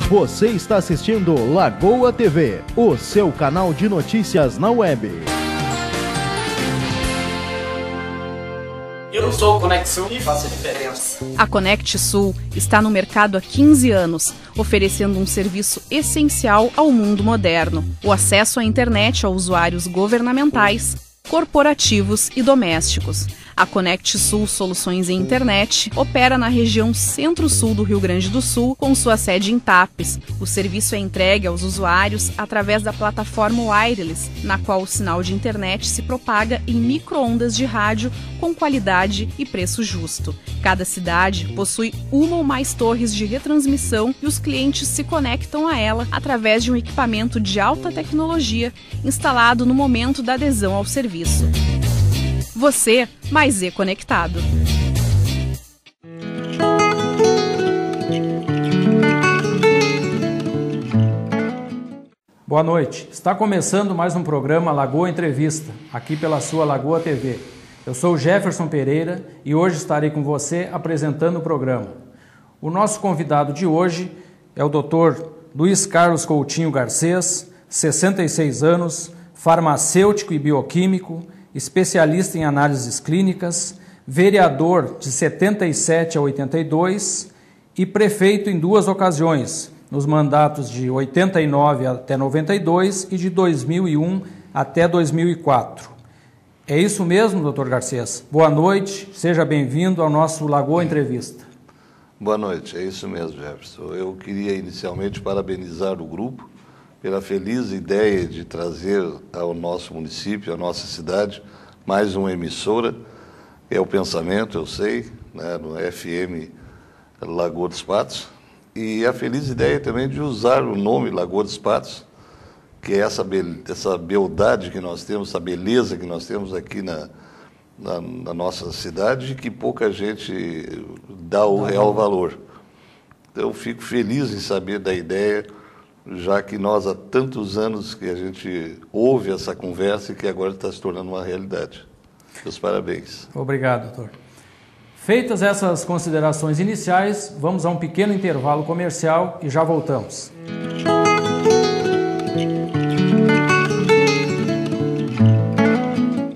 Você está assistindo Lagoa TV, o seu canal de notícias na web. Eu sou o Conect Sul e faço a diferença. A Conect Sul está no mercado há 15 anos, oferecendo um serviço essencial ao mundo moderno: o acesso à internet a usuários governamentais, corporativos e domésticos. A Conect Sul Soluções em Internet opera na região centro-sul do Rio Grande do Sul, com sua sede em Tapes. O serviço é entregue aos usuários através da plataforma wireless, na qual o sinal de internet se propaga em micro-ondas de rádio com qualidade e preço justo. Cada cidade possui uma ou mais torres de retransmissão e os clientes se conectam a ela através de um equipamento de alta tecnologia instalado no momento da adesão ao serviço. Você mais conectado. Boa noite. Está começando mais um programa Lagoa Entrevista, aqui pela sua Lagoa TV. Eu sou o Jefferson Pereira e hoje estarei com você apresentando o programa. O nosso convidado de hoje é o Dr. Luiz Carlos Coutinho Garcês, 66 anos, farmacêutico e bioquímico, especialista em análises clínicas, vereador de 77 a 82 e prefeito em 2 ocasiões, nos mandatos de 89 até 92 e de 2001 até 2004. É isso mesmo, doutor Garcês? Boa noite, seja bem-vindo ao nosso Lagoa Entrevista. Boa noite, é isso mesmo, Jefferson. Eu queria inicialmente parabenizar o grupo pela feliz ideia de trazer ao nosso município, à nossa cidade, mais uma emissora. É o Pensamento, eu sei, né, no FM Lagoa dos Patos. E a feliz ideia também de usar o nome Lagoa dos Patos, que é essa beldade que nós temos, essa beleza que nós temos aqui na nossa cidade, que pouca gente dá o real valor. Então, eu fico feliz em saber da ideia, já que nós há tantos anos que a gente ouve essa conversa e que agora está se tornando uma realidade. Meus parabéns. Obrigado, doutor. Feitas essas considerações iniciais, vamos a um pequeno intervalo comercial e já voltamos.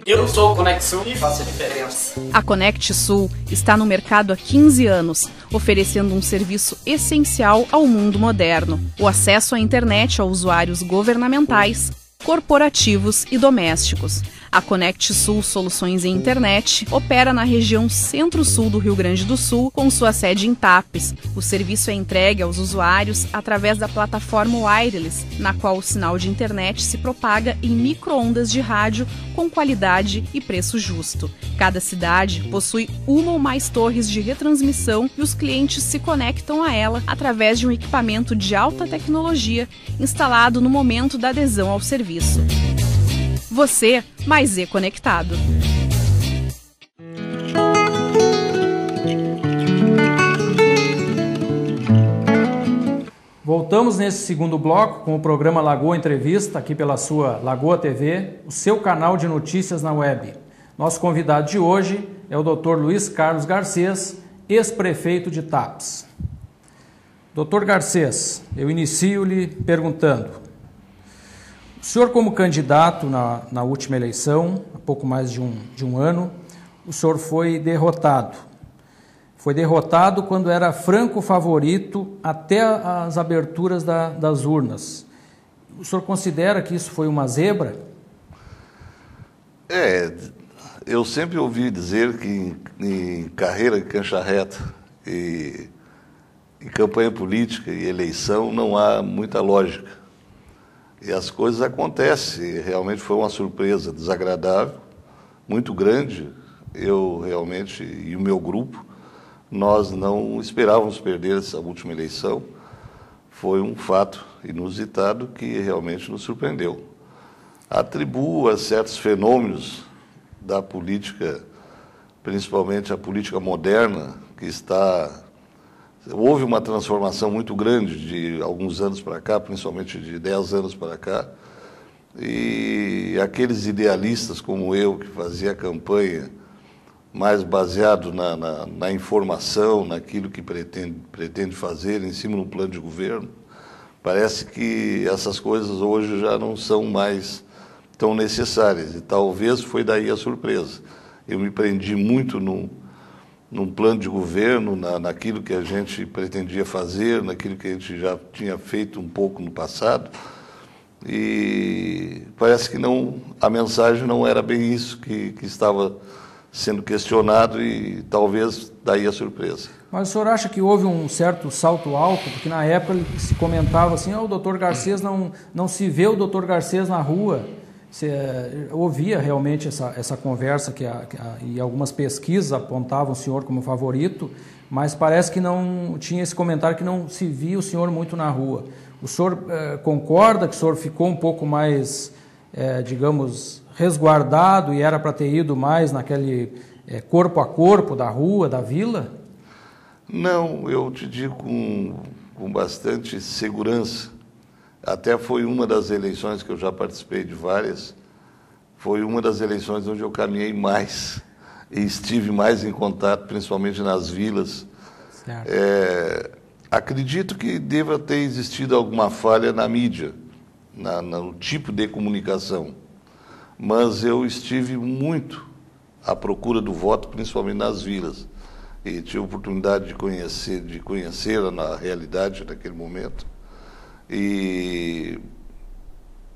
Eu sou o Conect Sul e faço a diferença. A Conect Sul está no mercado há 15 anos, oferecendo um serviço essencial ao mundo moderno: o acesso à internet a usuários governamentais, corporativos e domésticos. A Conect Sul Soluções em Internet opera na região centro-sul do Rio Grande do Sul, com sua sede em Tapes. O serviço é entregue aos usuários através da plataforma wireless, na qual o sinal de internet se propaga em micro-ondas de rádio com qualidade e preço justo. Cada cidade possui uma ou mais torres de retransmissão e os clientes se conectam a ela através de um equipamento de alta tecnologia instalado no momento da adesão ao serviço. Você mais conectado. Voltamos nesse segundo bloco com o programa Lagoa Entrevista, aqui pela sua Lagoa TV, o seu canal de notícias na web. Nosso convidado de hoje é o Dr. Luiz Carlos Garcês, ex-prefeito de Tapes. Dr. Garcês, eu inicio-lhe perguntando: o senhor, como candidato na última eleição, há pouco mais de um ano, o senhor foi derrotado. Foi derrotado quando era franco favorito até as aberturas das urnas. O senhor considera que isso foi uma zebra? Eu sempre ouvi dizer que em carreira de cancha reta e em campanha política e eleição não há muita lógica. E as coisas acontecem. Realmente foi uma surpresa desagradável, muito grande. Eu realmente, e o meu grupo, nós não esperávamos perder essa última eleição. Foi um fato inusitado que realmente nos surpreendeu. Atribuo a certos fenômenos da política, principalmente a política moderna, que está... Houve uma transformação muito grande de alguns anos para cá, principalmente de 10 anos para cá, e aqueles idealistas como eu, que fazia campanha mais baseado na informação, naquilo que pretende fazer em cima do plano de governo, Parece que essas coisas hoje já não são mais tão necessárias, e talvez foi daí a surpresa. Eu me prendi muito num plano de governo, naquilo que a gente pretendia fazer, naquilo que a gente já tinha feito um pouco no passado, e parece que a mensagem não era bem isso que estava sendo questionado, e talvez daí a surpresa. Mas o senhor acha que houve um certo salto alto? Porque na época se comentava assim, o doutor Garcês não se vê o doutor Garcês na rua. Você ouvia realmente essa conversa e algumas pesquisas apontavam o senhor como favorito, mas parece que não tinha esse comentário que não se via o senhor muito na rua. O senhor concorda que o senhor ficou um pouco mais, digamos, resguardado e era para ter ido mais naquele corpo a corpo da rua, da vila? Não, eu te digo com bastante segurança. Até foi uma das eleições que eu já participei de várias, foi uma das eleições onde eu caminhei mais e estive mais em contato, principalmente nas vilas. Acredito que deva ter existido alguma falha na mídia, no tipo de comunicação, mas eu estive muito à procura do voto, principalmente nas vilas, e tive a oportunidade de conhecê-la na realidade naquele momento. E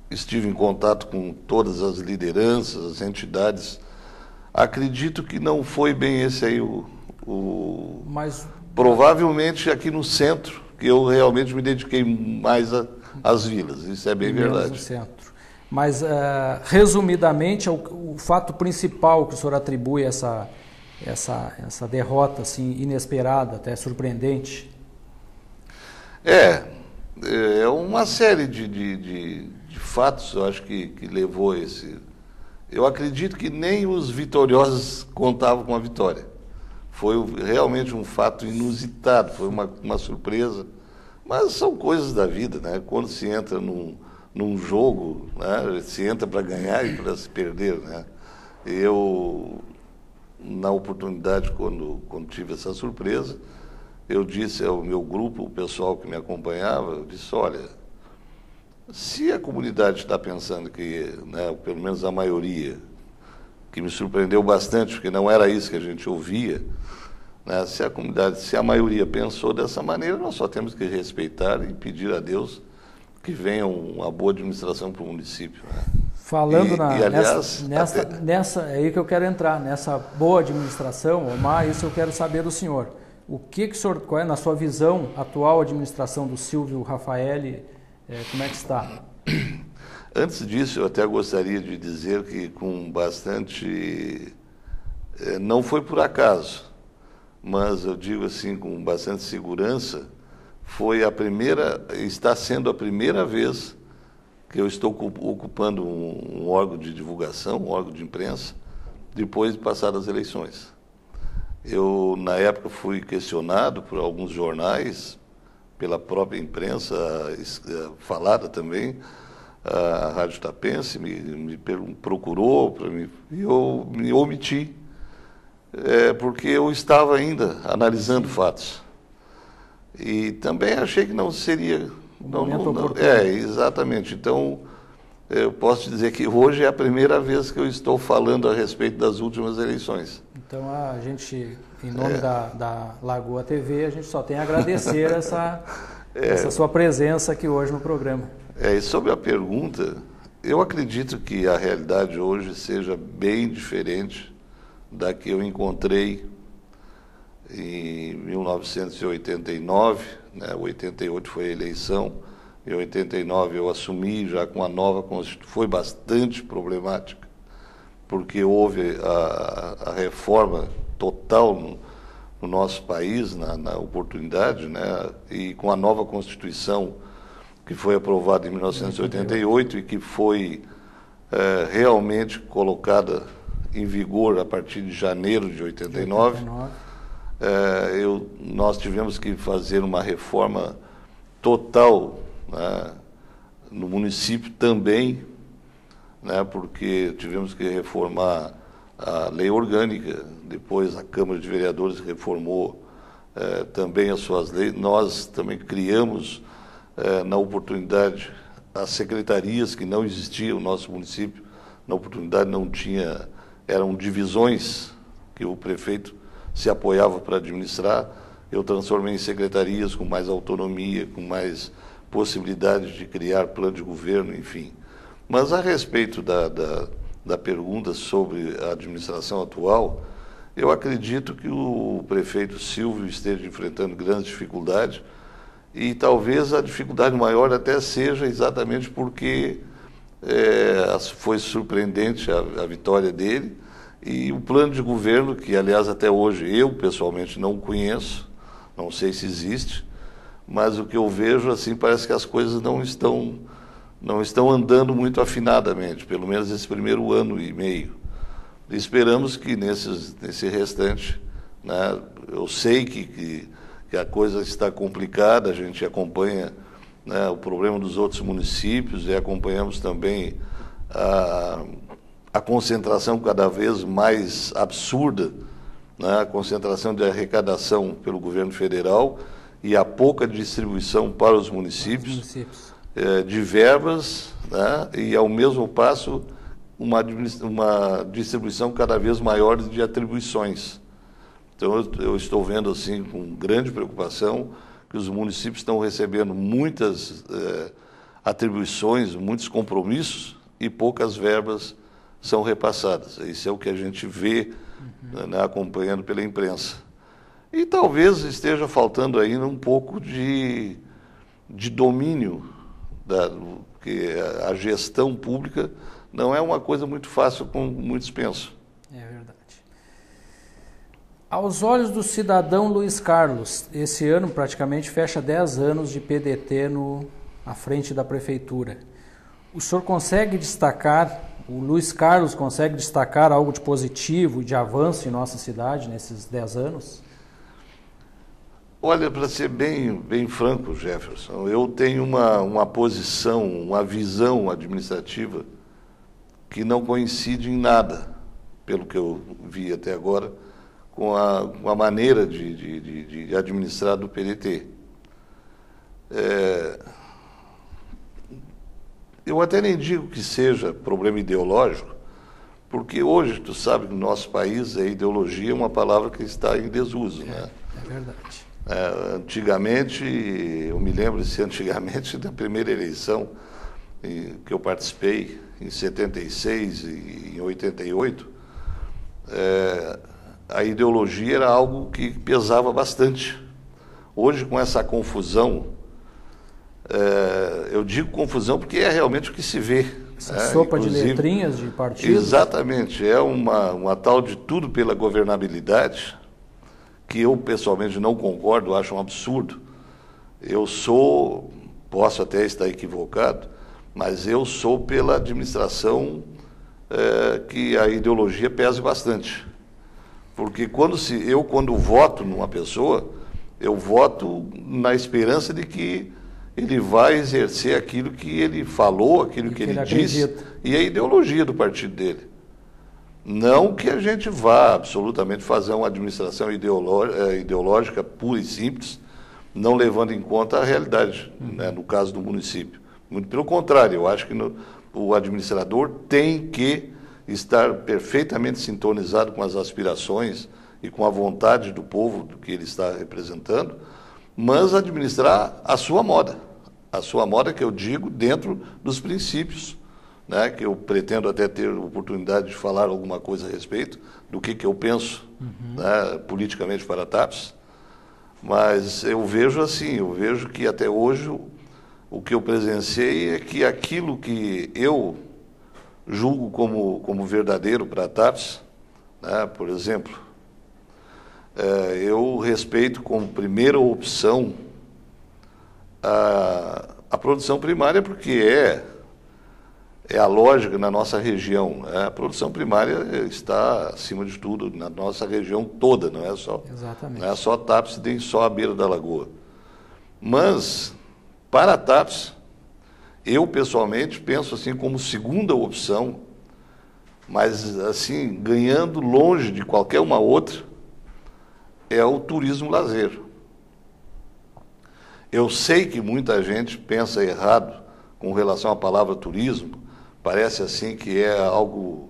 estive em contato com todas as lideranças, as entidades. Acredito que não foi bem esse aí Mas provavelmente aqui no centro, que eu realmente me dediquei mais às vilas, isso é bem verdade. No centro. Mas, resumidamente, o fato principal que o senhor atribui a essa derrota assim, inesperada, até surpreendente? É uma série de fatos, eu acho que levou a esse... Eu acredito que nem os vitoriosos contavam com a vitória. Foi realmente um fato inusitado, foi uma surpresa. Mas são coisas da vida, né? Quando se entra num jogo, né? Se entra para ganhar e para se perder, né? Eu, na oportunidade, quando tive essa surpresa, eu disse ao meu grupo, o pessoal que me acompanhava, eu disse, olha, se a comunidade está pensando que, né, pelo menos a maioria, que me surpreendeu bastante, porque não era isso que a gente ouvia, né, se a maioria pensou dessa maneira, nós só temos que respeitar e pedir a Deus que venha uma boa administração para o município. Né? Falando aliás, nessa é aí que eu quero entrar, nessa boa administração, Omar, isso eu quero saber do senhor. O senhor, qual é, na sua visão, a atual administração do Silvio Raffaelli, como é que está? Antes disso, eu até gostaria de dizer que com bastante... não foi por acaso, mas eu digo assim, com bastante segurança, está sendo a primeira vez que eu estou ocupando um órgão de divulgação, um órgão de imprensa, depois de passar as eleições. Eu, na época, fui questionado por alguns jornais, pela própria imprensa falada também, a Rádio Tapense me procurou, e eu me omiti, porque eu estava ainda analisando fatos. E também achei que não seria... exatamente. Então, eu posso dizer que hoje é a primeira vez que eu estou falando a respeito das últimas eleições. Então, a gente, em nome da Lagoa TV, a gente só tem a agradecer essa sua presença aqui hoje no programa. E sobre a pergunta, eu acredito que a realidade hoje seja bem diferente da que eu encontrei em 1989, né? 88 foi a eleição, em 89 eu assumi já com a nova Constituição, foi bastante problemática, porque houve a reforma total no nosso país, na oportunidade, né? E com a nova Constituição, que foi aprovada em 1988 e que foi realmente colocada em vigor a partir de janeiro de 89, nós tivemos que fazer uma reforma total, né, no município também, né, porque tivemos que reformar a lei orgânica, depois a Câmara de Vereadores reformou também as suas leis, nós também criamos na oportunidade, as secretarias que não existiam no nosso município, na oportunidade não tinha, eram divisões que o prefeito se apoiava para administrar, eu transformei em secretarias com mais autonomia, com mais possibilidade de criar plano de governo, enfim. Mas a respeito da pergunta sobre a administração atual, eu acredito que o prefeito Silvio esteja enfrentando grandes dificuldades e talvez a dificuldade maior até seja exatamente porque foi surpreendente a vitória dele e o plano de governo, que aliás até hoje eu pessoalmente não conheço, não sei se existe, mas o que eu vejo assim parece que as coisas não estão andando muito afinadamente, pelo menos esse primeiro ano e meio. Esperamos que nesse restante, né, eu sei que a coisa está complicada, a gente acompanha, né, o problema dos outros municípios e acompanhamos também a concentração cada vez mais absurda, né, a concentração de arrecadação pelo governo federal e a pouca distribuição para os municípios. De verbas, né, e ao mesmo passo uma distribuição cada vez maior de atribuições. Então eu estou vendo assim com grande preocupação que os municípios estão recebendo muitas atribuições, muitos compromissos e poucas verbas são repassadas. Isso é o que a gente vê, né, acompanhando pela imprensa. E talvez esteja faltando ainda um pouco de domínio, porque a gestão pública não é uma coisa muito fácil como muitos pensam. É verdade. Aos olhos do cidadão Luiz Carlos, esse ano praticamente fecha 10 anos de PDT à frente da prefeitura. O senhor consegue destacar, o Luiz Carlos consegue destacar algo de positivo e de avanço em nossa cidade nesses 10 anos? Olha, para ser bem franco, Jefferson, eu tenho uma posição, uma visão administrativa que não coincide em nada, pelo que eu vi até agora, com a maneira de administrar do PDT. Eu até nem digo que seja problema ideológico, porque hoje, tu sabe que no nosso país a ideologia é uma palavra que está em desuso, né? É verdade. Antigamente, eu me lembro de ser antigamente da primeira eleição que eu participei, em 76 e em 88, a ideologia era algo que pesava bastante. Hoje, com essa confusão, eu digo confusão porque é realmente o que se vê. Essa sopa de letrinhas de partidos. Exatamente, é uma tal de tudo pela governabilidade, que eu pessoalmente não concordo, acho um absurdo. Posso até estar equivocado, mas eu sou pela administração que a ideologia pese bastante. Porque quando voto numa pessoa, eu voto na esperança de que ele vai exercer aquilo que ele falou, aquilo que ele disse, e a ideologia do partido dele. Não que a gente vá absolutamente fazer uma administração ideológica pura e simples, não levando em conta a realidade, né, no caso do município. Muito pelo contrário, eu acho que o administrador tem que estar perfeitamente sintonizado com as aspirações e com a vontade do povo que ele está representando, mas administrar a sua moda que eu digo dentro dos princípios, né, que eu pretendo até ter oportunidade de falar alguma coisa a respeito do que eu penso, né, politicamente para TAPS, mas eu vejo que até hoje o que eu presenciei é que aquilo que eu julgo como verdadeiro para TAPS, né, por exemplo, eu respeito como primeira opção a produção primária porque é a lógica na nossa região. A produção primária está acima de tudo na nossa região toda, não é só TAPS, nem só a beira da lagoa. Mas, para a TAPS, eu pessoalmente penso assim como segunda opção, mas assim, ganhando longe de qualquer uma outra, é o turismo lazer. Eu sei que muita gente pensa errado com relação à palavra turismo, parece assim que é algo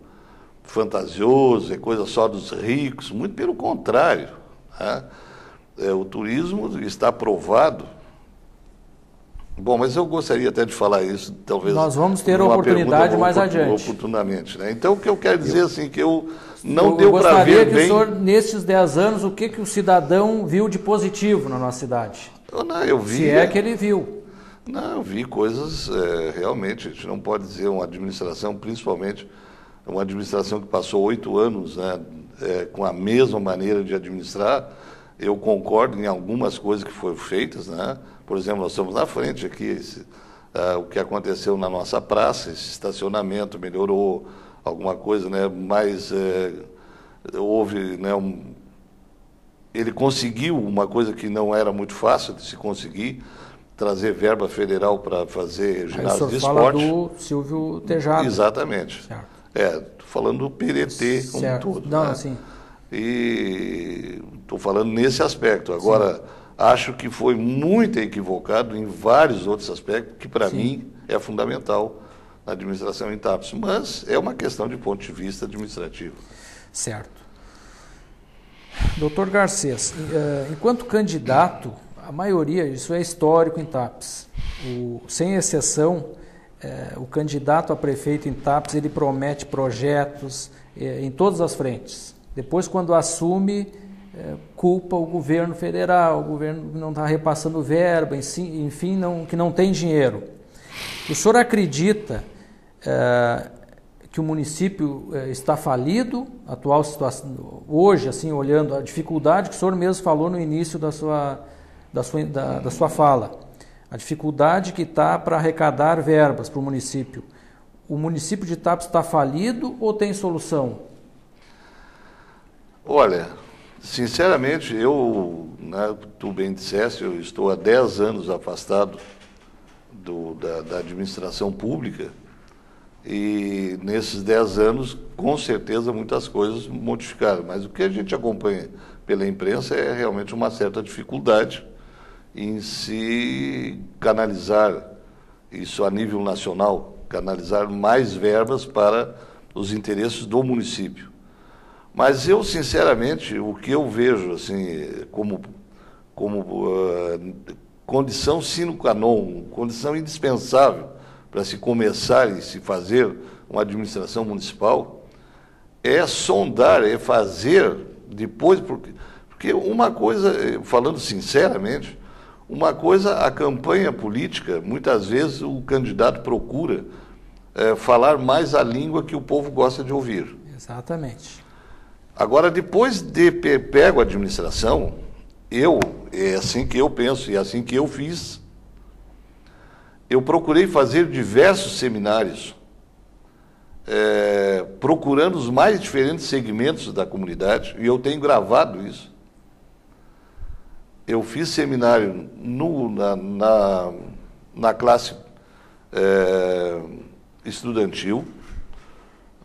fantasioso, é coisa só dos ricos, muito pelo contrário, né? O turismo está provado. Bom, mas eu gostaria até de falar isso, talvez... Nós vamos ter a oportunidade mais adiante. Oportunamente, né? Então, o que eu quero dizer, assim, que eu não deu para ver bem... Eu gostaria que o senhor, nesses 10 anos, o que o cidadão viu de positivo na nossa cidade? Eu vi... Se é que ele viu. Não, eu vi coisas, realmente, a gente não pode dizer uma administração, principalmente uma administração que passou 8 anos, né, com a mesma maneira de administrar. Eu concordo em algumas coisas que foram feitas, né? Por exemplo, nós estamos na frente aqui, o que aconteceu na nossa praça, esse estacionamento melhorou, alguma coisa, né? Mas houve, né, ele conseguiu uma coisa que não era muito fácil de se conseguir, trazer verba federal para fazer ginásio de esporte. Fala do Silvio Tejada. Exatamente. Certo. Estou falando do PRT como um todo. Não, né? sim. E estou falando nesse aspecto. Agora, acho que foi muito equivocado em vários outros aspectos, que para mim é fundamental na administração em TAPS. Mas é uma questão de ponto de vista administrativo. Certo. Doutor Garcês, enquanto candidato, a maioria, isso é histórico em TAPS, sem exceção, o candidato a prefeito em TAPS, ele promete projetos em todas as frentes. Depois, quando assume, culpa o governo federal, o governo não está repassando verba, enfim, que não tem dinheiro. O senhor acredita que o município está falido, a atual situação, hoje, assim, olhando a dificuldade que o senhor mesmo falou no início da sua fala, a dificuldade que está para arrecadar verbas para o município. O município de TAPS está falido ou tem solução? Olha, sinceramente, né, tu bem disseste, eu estou há 10 anos afastado da administração pública e nesses 10 anos, com certeza, muitas coisas modificaram. Mas o que a gente acompanha pela imprensa é realmente uma certa dificuldade em se canalizar isso a nível nacional, canalizar mais verbas para os interesses do município. Mas eu, sinceramente, o que eu vejo assim, como condição sine qua non, condição indispensável para se começar e se fazer uma administração municipal, é sondar, é fazer depois, porque uma coisa, falando sinceramente, uma coisa, a campanha política, muitas vezes o candidato procura falar mais a língua que o povo gosta de ouvir. Exatamente. Agora, depois de pego a administração, é assim que eu penso e é assim que eu fiz, eu procurei fazer diversos seminários, procurando os mais diferentes segmentos da comunidade, e eu tenho gravado isso. Eu fiz seminário na classe estudantil,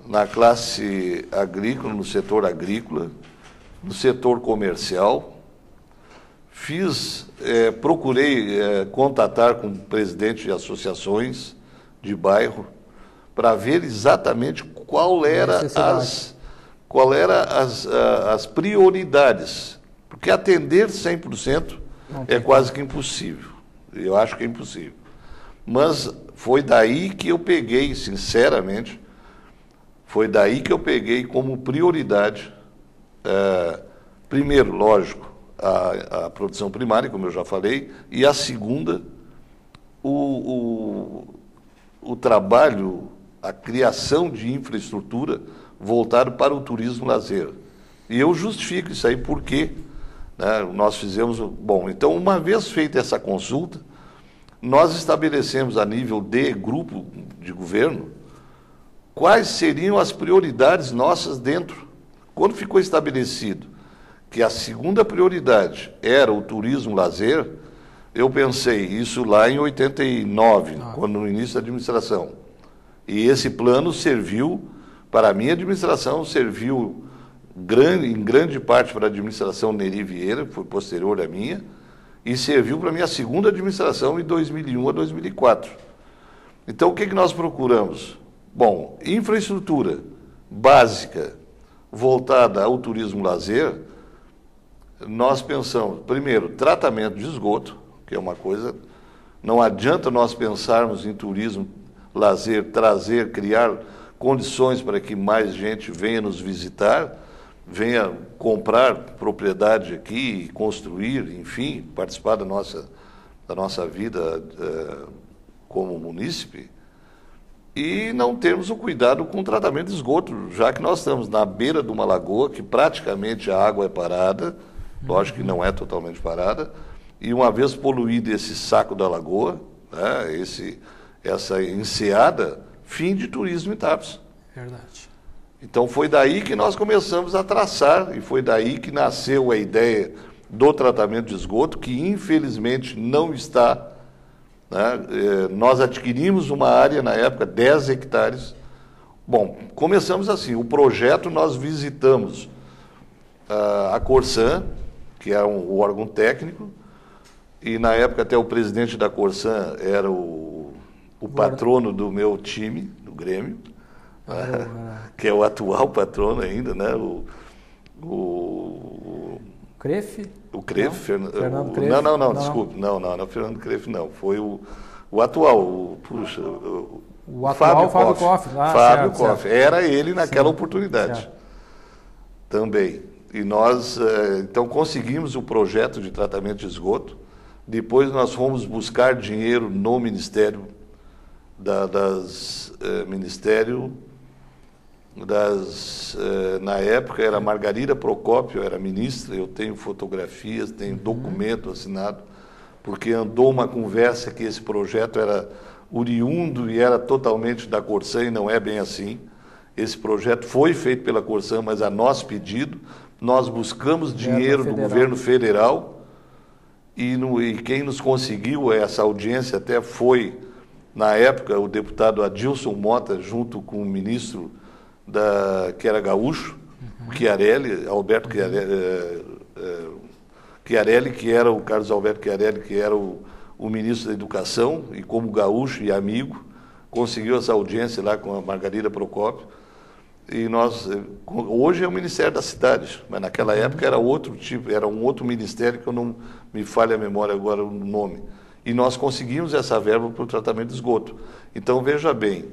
na classe agrícola, no setor agrícola, no setor comercial. Procurei contatar com o presidente de associações de bairro para ver exatamente qual era as prioridades. Porque atender 100% é quase que impossível. Eu acho que é impossível. Mas foi daí que eu peguei, sinceramente, foi daí que eu peguei como prioridade, primeiro, lógico, a produção primária, como eu já falei, e a segunda, o trabalho, a criação de infraestrutura voltado para o turismo lazer. E eu justifico isso aí porque... nós fizemos... Bom, então, uma vez feita essa consulta, nós estabelecemos a nível de grupo de governo quais seriam as prioridades nossas dentro. Quando ficou estabelecido que a segunda prioridade era o turismo lazer, eu pensei isso lá em 89, quando no início da administração. E esse plano serviu, para a minha administração, serviu... em grande parte para a administração Neri Vieira, que foi posterior à minha, e serviu para a minha segunda administração em 2001 a 2004. Então, o que nós procuramos? Bom, infraestrutura básica voltada ao turismo-lazer, nós pensamos, primeiro, tratamento de esgoto, que é uma coisa, não adianta nós pensarmos em turismo-lazer, trazer, criar condições para que mais gente venha nos visitar, venha comprar propriedade aqui, construir, enfim, participar da nossa vida como munícipe, e não termos o cuidado com o tratamento de esgoto, já que nós estamos na beira de uma lagoa que praticamente a água é parada, lógico que não é totalmente parada, e uma vez poluído esse saco da lagoa, né, essa enseada, fim de turismo em Tapes. Verdade. Então foi daí que nós começamos a traçar, e foi daí que nasceu a ideia do tratamento de esgoto, que infelizmente não está. Né? Nós adquirimos uma área na época, 10 hectares. Bom, começamos assim, o projeto nós visitamos a Corsan, que é o órgão técnico, e na época até o presidente da Corsan era o patrono do meu time, do Grêmio, que é o atual patrono ainda, né? O Crefe? O Crefe, Fernando Crefe? Não, desculpe. Não, Fernando Crefe não. Foi o atual, o atual Fábio Koff. Fábio Koff. Era ele naquela oportunidade. Certo. Também. E nós, então, conseguimos o projeto de tratamento de esgoto. Depois nós fomos buscar dinheiro no Ministério na época era Margarida Procópio, era ministra, eu tenho fotografias, tenho documento assinado, porque andou uma conversa que esse projeto era oriundo e era totalmente da Corsan, e não é bem assim. Esse projeto foi feito pela Corsan, mas a nosso pedido, nós buscamos dinheiro do governo federal, e quem nos conseguiu essa audiência até foi, na época, o deputado Adilson Mota, junto com o ministro que era gaúcho, Chiarelli, Alberto Chiarelli, que era o Carlos Alberto Chiarelli, que era o ministro da Educação, e como gaúcho e amigo, conseguiu essa audiência lá com a Margarida Procópio. E hoje é o Ministério das Cidades, mas naquela época era outro tipo, era um outro ministério que eu não me falha a memória agora o nome. E nós conseguimos essa verba para o tratamento de esgoto. Então, veja bem,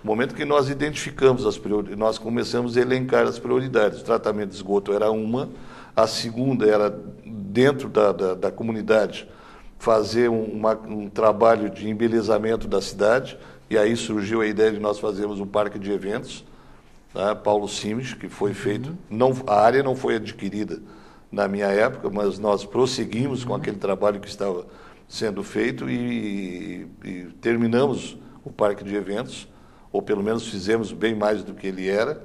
no momento que nós identificamos as prioridades, nós começamos a elencar as prioridades. O tratamento de esgoto era uma, a segunda era, dentro da comunidade, fazer um trabalho de embelezamento da cidade, e aí surgiu a ideia de nós fazermos um parque de eventos, tá? Paulo Simes, que foi feito, a área não foi adquirida na minha época, mas nós prosseguimos com aquele trabalho que estava sendo feito e terminamos o parque de eventos, ou pelo menos fizemos bem mais do que ele era,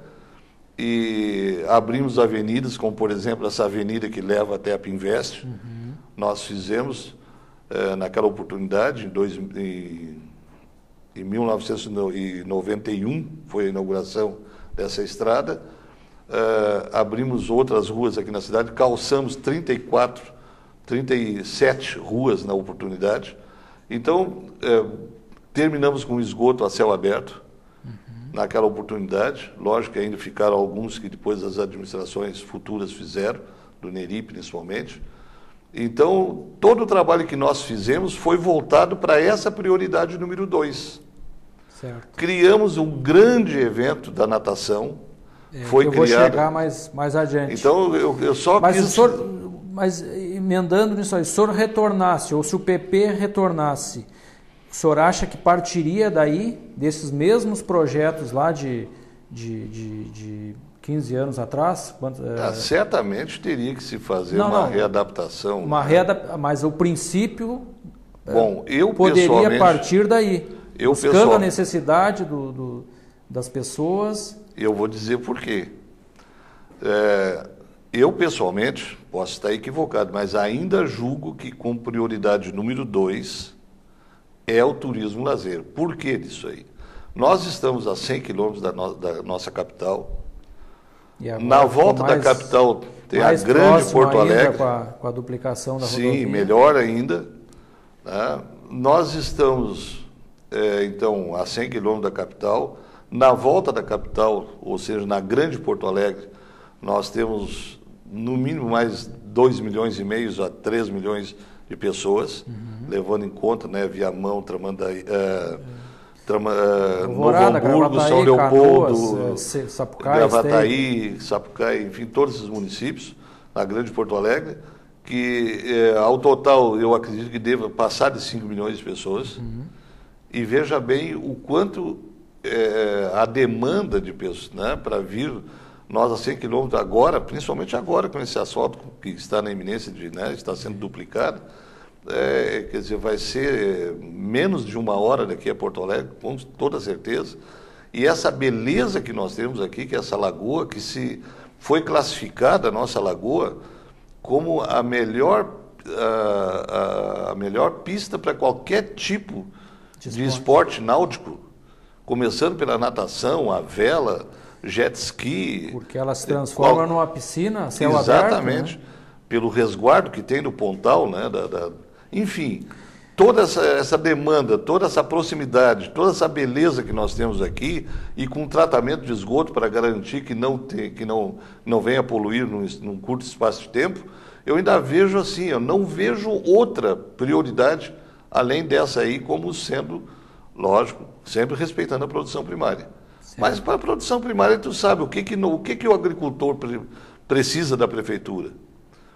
e abrimos avenidas, como por exemplo essa avenida que leva até a Pinvest. Nós fizemos, naquela oportunidade, em 1991, foi a inauguração dessa estrada, abrimos outras ruas aqui na cidade, calçamos 37 ruas na oportunidade. Então, terminamos com esgoto a céu aberto, naquela oportunidade. Lógico que ainda ficaram alguns que depois as administrações futuras fizeram, do Neri principalmente. Então, todo o trabalho que nós fizemos foi voltado para essa prioridade número 2. Certo. Criamos um grande evento da natação. Foi eu criado... vou chegar mais adiante. Então, eu só quis... Mas emendando nisso aí, se o senhor retornasse, ou se o PP retornasse, o senhor acha que partiria daí, desses mesmos projetos lá de 15 anos atrás? Certamente teria que se fazer uma readaptação. Mas o princípio eu poderia partir daí, buscando a necessidade das pessoas. Eu vou dizer por quê. Eu, pessoalmente, posso estar equivocado, mas ainda julgo que com prioridade número 2 é o turismo lazer. Por que disso aí? Nós estamos a 100 quilômetros da nossa capital. Na volta da capital Tem mais a grande Porto ainda Alegre. Com a duplicação da rodovia. Sim, melhor ainda. Né? Nós estamos, então, a 100 quilômetros da capital. Na volta da capital, ou seja, na grande Porto Alegre, nós temos, no mínimo, mais 2,5 milhões a 3 milhões de pessoas, levando em conta, né, Viamão, Tramandaí, Alvorada, Novo Hamburgo, Gravataí, São Leopoldo, Canoas, Sapucaí, Gravataí, Sapucaí, enfim, todos esses municípios, na grande Porto Alegre, que ao total eu acredito que deva passar de 5 milhões de pessoas. E veja bem o quanto a demanda de pessoas, né, para vir nós a 100 quilômetros agora, principalmente agora com esse asfalto que está na iminência de, né, está sendo duplicado, quer dizer, vai ser menos de 1 hora daqui a Porto Alegre, com toda certeza. E essa beleza que nós temos aqui, que é essa lagoa, que se foi classificada, a nossa lagoa, como a melhor pista para qualquer tipo de esporte náutico, começando pela natação, a vela, jet ski. Porque ela se transforma numa piscina, céu aberto. Exatamente, né? Pelo resguardo que tem no Pontal, né? Enfim, toda essa demanda, toda essa proximidade, toda essa beleza que nós temos aqui, e com tratamento de esgoto para garantir que não venha poluir num curto espaço de tempo, eu ainda vejo assim, eu não vejo outra prioridade além dessa aí, como sendo, lógico, sempre respeitando a produção primária. Certo. Mas para a produção primária, tu sabe o que o agricultor precisa da prefeitura.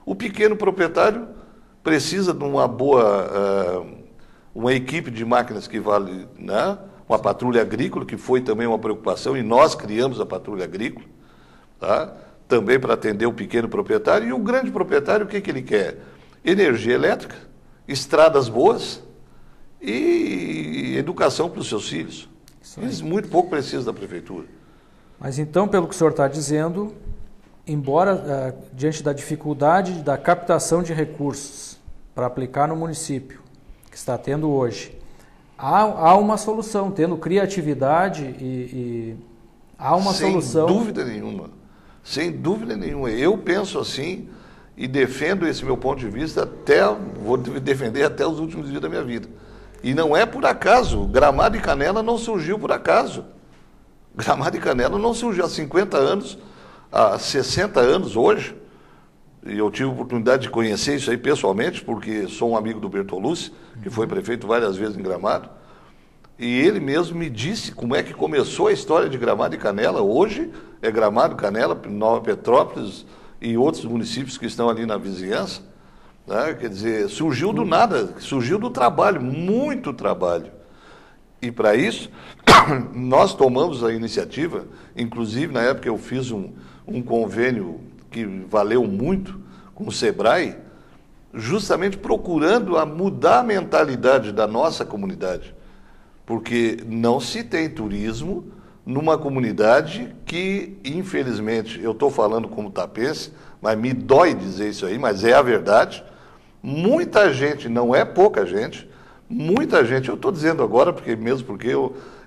O pequeno proprietário precisa de uma boa, uma equipe de máquinas que vale, né? Uma patrulha agrícola, que foi também uma preocupação, e nós criamos a patrulha agrícola, tá? Também para atender o pequeno proprietário. E o grande proprietário, o que ele quer? Energia elétrica, estradas boas e educação para os seus filhos. Eles muito pouco precisam da prefeitura. Mas então, pelo que o senhor está dizendo, embora diante da dificuldade da captação de recursos para aplicar no município, que está tendo hoje, há uma solução, tendo criatividade e há uma solução. Sem dúvida nenhuma. Sem dúvida nenhuma. Eu penso assim e defendo esse meu ponto de vista vou defender até os últimos dias da minha vida. E não é por acaso, Gramado e Canela não surgiu por acaso. Gramado e Canela não surgiu há 50 anos, há 60 anos hoje, e eu tive a oportunidade de conhecer isso aí pessoalmente, porque sou um amigo do Bertolucci, que foi prefeito várias vezes em Gramado, e ele mesmo me disse como é que começou a história de Gramado e Canela. Hoje é Gramado, Canela, Nova Petrópolis e outros municípios que estão ali na vizinhança, né? Quer dizer, surgiu do nada, surgiu do trabalho, muito trabalho. E para isso, nós tomamos a iniciativa, inclusive na época eu fiz um convênio que valeu muito com o SEBRAE, justamente procurando mudar a mentalidade da nossa comunidade. Porque não se tem turismo numa comunidade que, infelizmente, eu estou falando como tapense, mas me dói dizer isso aí, mas é a verdade, muita gente, não é pouca gente, muita gente, eu estou dizendo agora, porque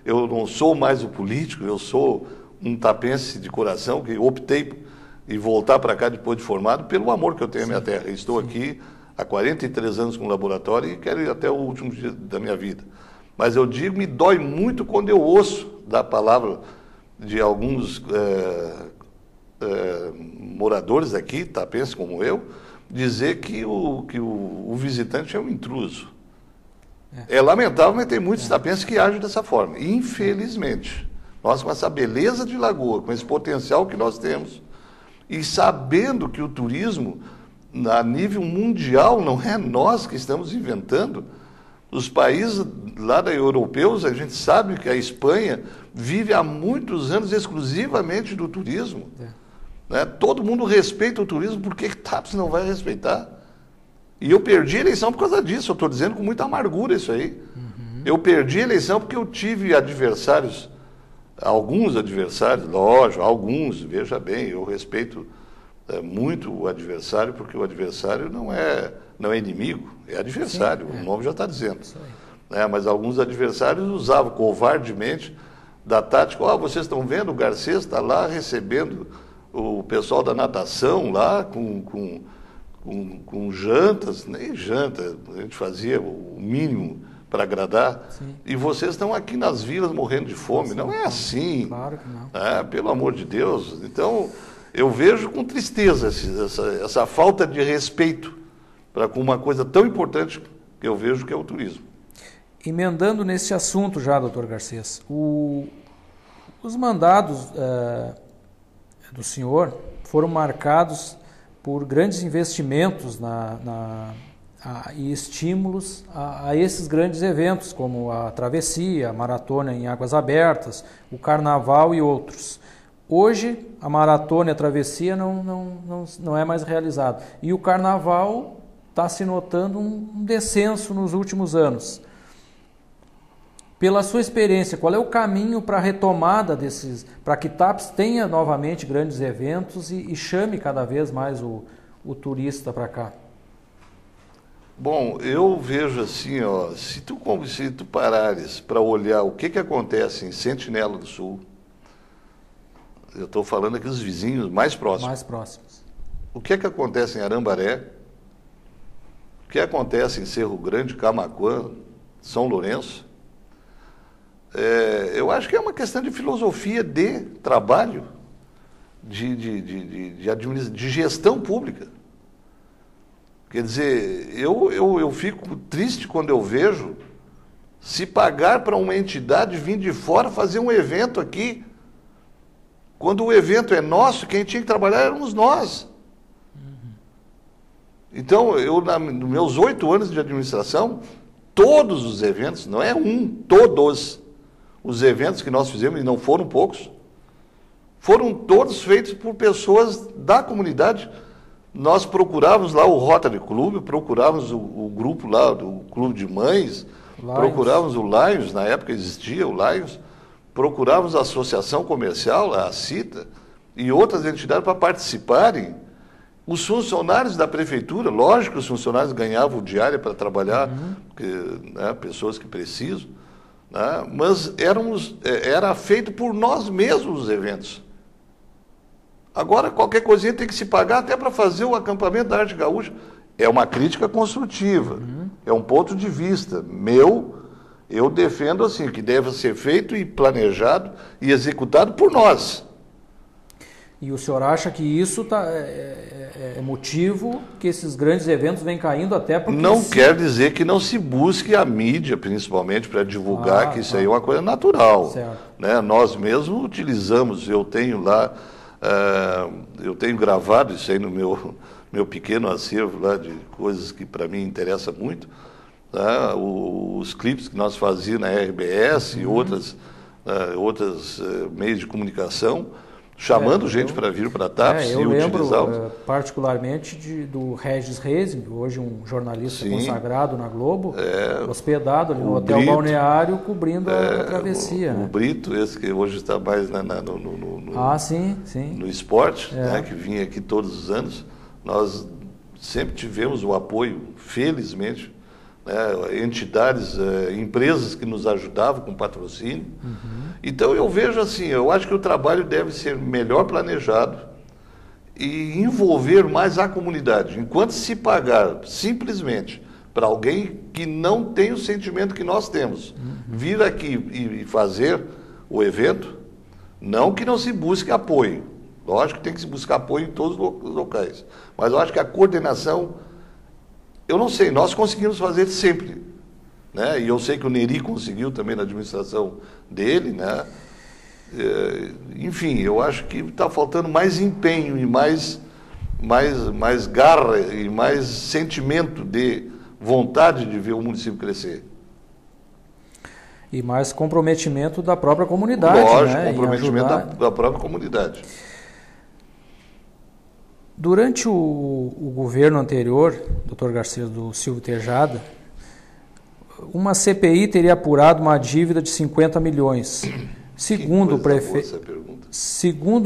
eu não sou mais o político, eu sou um tapense de coração, que optei em voltar para cá depois de formado, pelo amor que eu tenho à minha terra. Estou aqui há 43 anos com o laboratório e quero ir até o último dia da minha vida. Mas eu digo, me dói muito quando eu ouço da palavra de alguns moradores aqui, tapenses como eu, dizer que o visitante é um intruso. É lamentável, mas tem muitos tapenses que agem dessa forma. Infelizmente, nós com essa beleza de lagoa, com esse potencial que nós temos, e sabendo que o turismo, a nível mundial, não é nós que estamos inventando. Os países lá europeus, a gente sabe que a Espanha vive há muitos anos exclusivamente do turismo. Né? Todo mundo respeita o turismo, por que TAPES não vai respeitar? E eu perdi a eleição por causa disso, eu estou dizendo com muita amargura isso aí. Eu perdi a eleição porque eu tive adversários, alguns adversários, lógico, alguns, veja bem, eu respeito muito o adversário, porque o adversário não é inimigo, é adversário, o nome já está dizendo. Mas alguns adversários usavam covardemente da tática, vocês estão vendo, o Garcês está lá recebendo o pessoal da natação lá com jantas, nem janta, a gente fazia o mínimo para agradar. Sim. E vocês estão aqui nas vilas morrendo de fome. Não é assim. Claro que não. Pelo amor de Deus. Então, eu vejo com tristeza essa falta de respeito com uma coisa tão importante que eu vejo que é o turismo. Emendando nesse assunto já, doutor Garcês, os mandados do senhor foram marcados por grandes investimentos e estímulos a esses grandes eventos, como a travessia, a maratona em águas abertas, o carnaval e outros. Hoje, a maratona e a travessia não é mais realizado. E o carnaval está se notando um descenso nos últimos anos. Pela sua experiência, qual é o caminho para a retomada para que TAPS tenha novamente grandes eventos e chame cada vez mais o turista para cá? Bom, eu vejo assim, se tu parares para olhar o que acontece em Sentinela do Sul, eu estou falando aqui dos vizinhos mais próximos. Mais próximos. O que acontece em Arambaré, o que acontece em Cerro Grande, Camaquã, São Lourenço, eu acho que é uma questão de filosofia de trabalho, de gestão pública. Quer dizer, eu fico triste quando eu vejo se pagar para uma entidade vir de fora fazer um evento aqui, quando o evento é nosso, quem tinha que trabalhar éramos nós. Então, nos meus 8 anos de administração, todos os eventos, não é todos os eventos que nós fizemos, e não foram poucos, foram todos feitos por pessoas da comunidade. Nós procurávamos lá o Rotary Club, procurávamos o grupo lá, o Clube de Mães, procurávamos o Lions, na época existia o Lions, procurávamos a Associação Comercial, a CITA, e outras entidades para participarem. Os funcionários da prefeitura, lógico que os funcionários ganhavam diária para trabalhar, porque, pessoas que precisam, mas era feito por nós mesmos os eventos. Agora, qualquer coisinha tem que se pagar até para fazer o acampamento da Arte Gaúcha. É uma crítica construtiva, é um ponto de vista meu. Eu defendo assim, que deve ser feito e planejado e executado por nós. E o senhor acha que isso é motivo que esses grandes eventos vêm caindo até porque... Não quer dizer que não se busque a mídia, principalmente, para divulgar que isso aí é uma coisa natural. Né? Nós mesmos utilizamos, eu tenho lá, eu tenho gravado isso aí no meu pequeno acervo lá de coisas que para mim interessa muito, tá? Os clipes que nós fazíamos na RBS e outros meios de comunicação, chamando gente para vir para a TAPS e utilizar. Eu lembro particularmente do Regis Reis, hoje um jornalista consagrado na Globo, hospedado ali no Hotel Brito, Balneário, cobrindo a travessia. O Brito, esse que hoje está mais no esporte, que vinha aqui todos os anos. Nós sempre tivemos o apoio, felizmente, entidades, empresas que nos ajudavam com patrocínio. Então eu vejo assim, eu acho que o trabalho deve ser melhor planejado e envolver mais a comunidade. Enquanto se pagar simplesmente para alguém que não tem o sentimento que nós temos, vir aqui e fazer o evento, não que não se busque apoio. Lógico que tem que se buscar apoio em todos os locais. Mas eu acho que a coordenação, eu não sei, nós conseguimos fazer sempre. Né? E eu sei que o Neri conseguiu também na administração dele, né? Enfim, eu acho que está faltando mais empenho e mais garra e mais sentimento de vontade de ver o município crescer. E mais comprometimento da própria comunidade. Lógico, comprometimento da própria comunidade. Durante o governo anterior, Dr. Garcês, do Silvio Tejada, uma CPI teria apurado uma dívida de 50 milhões. Segundo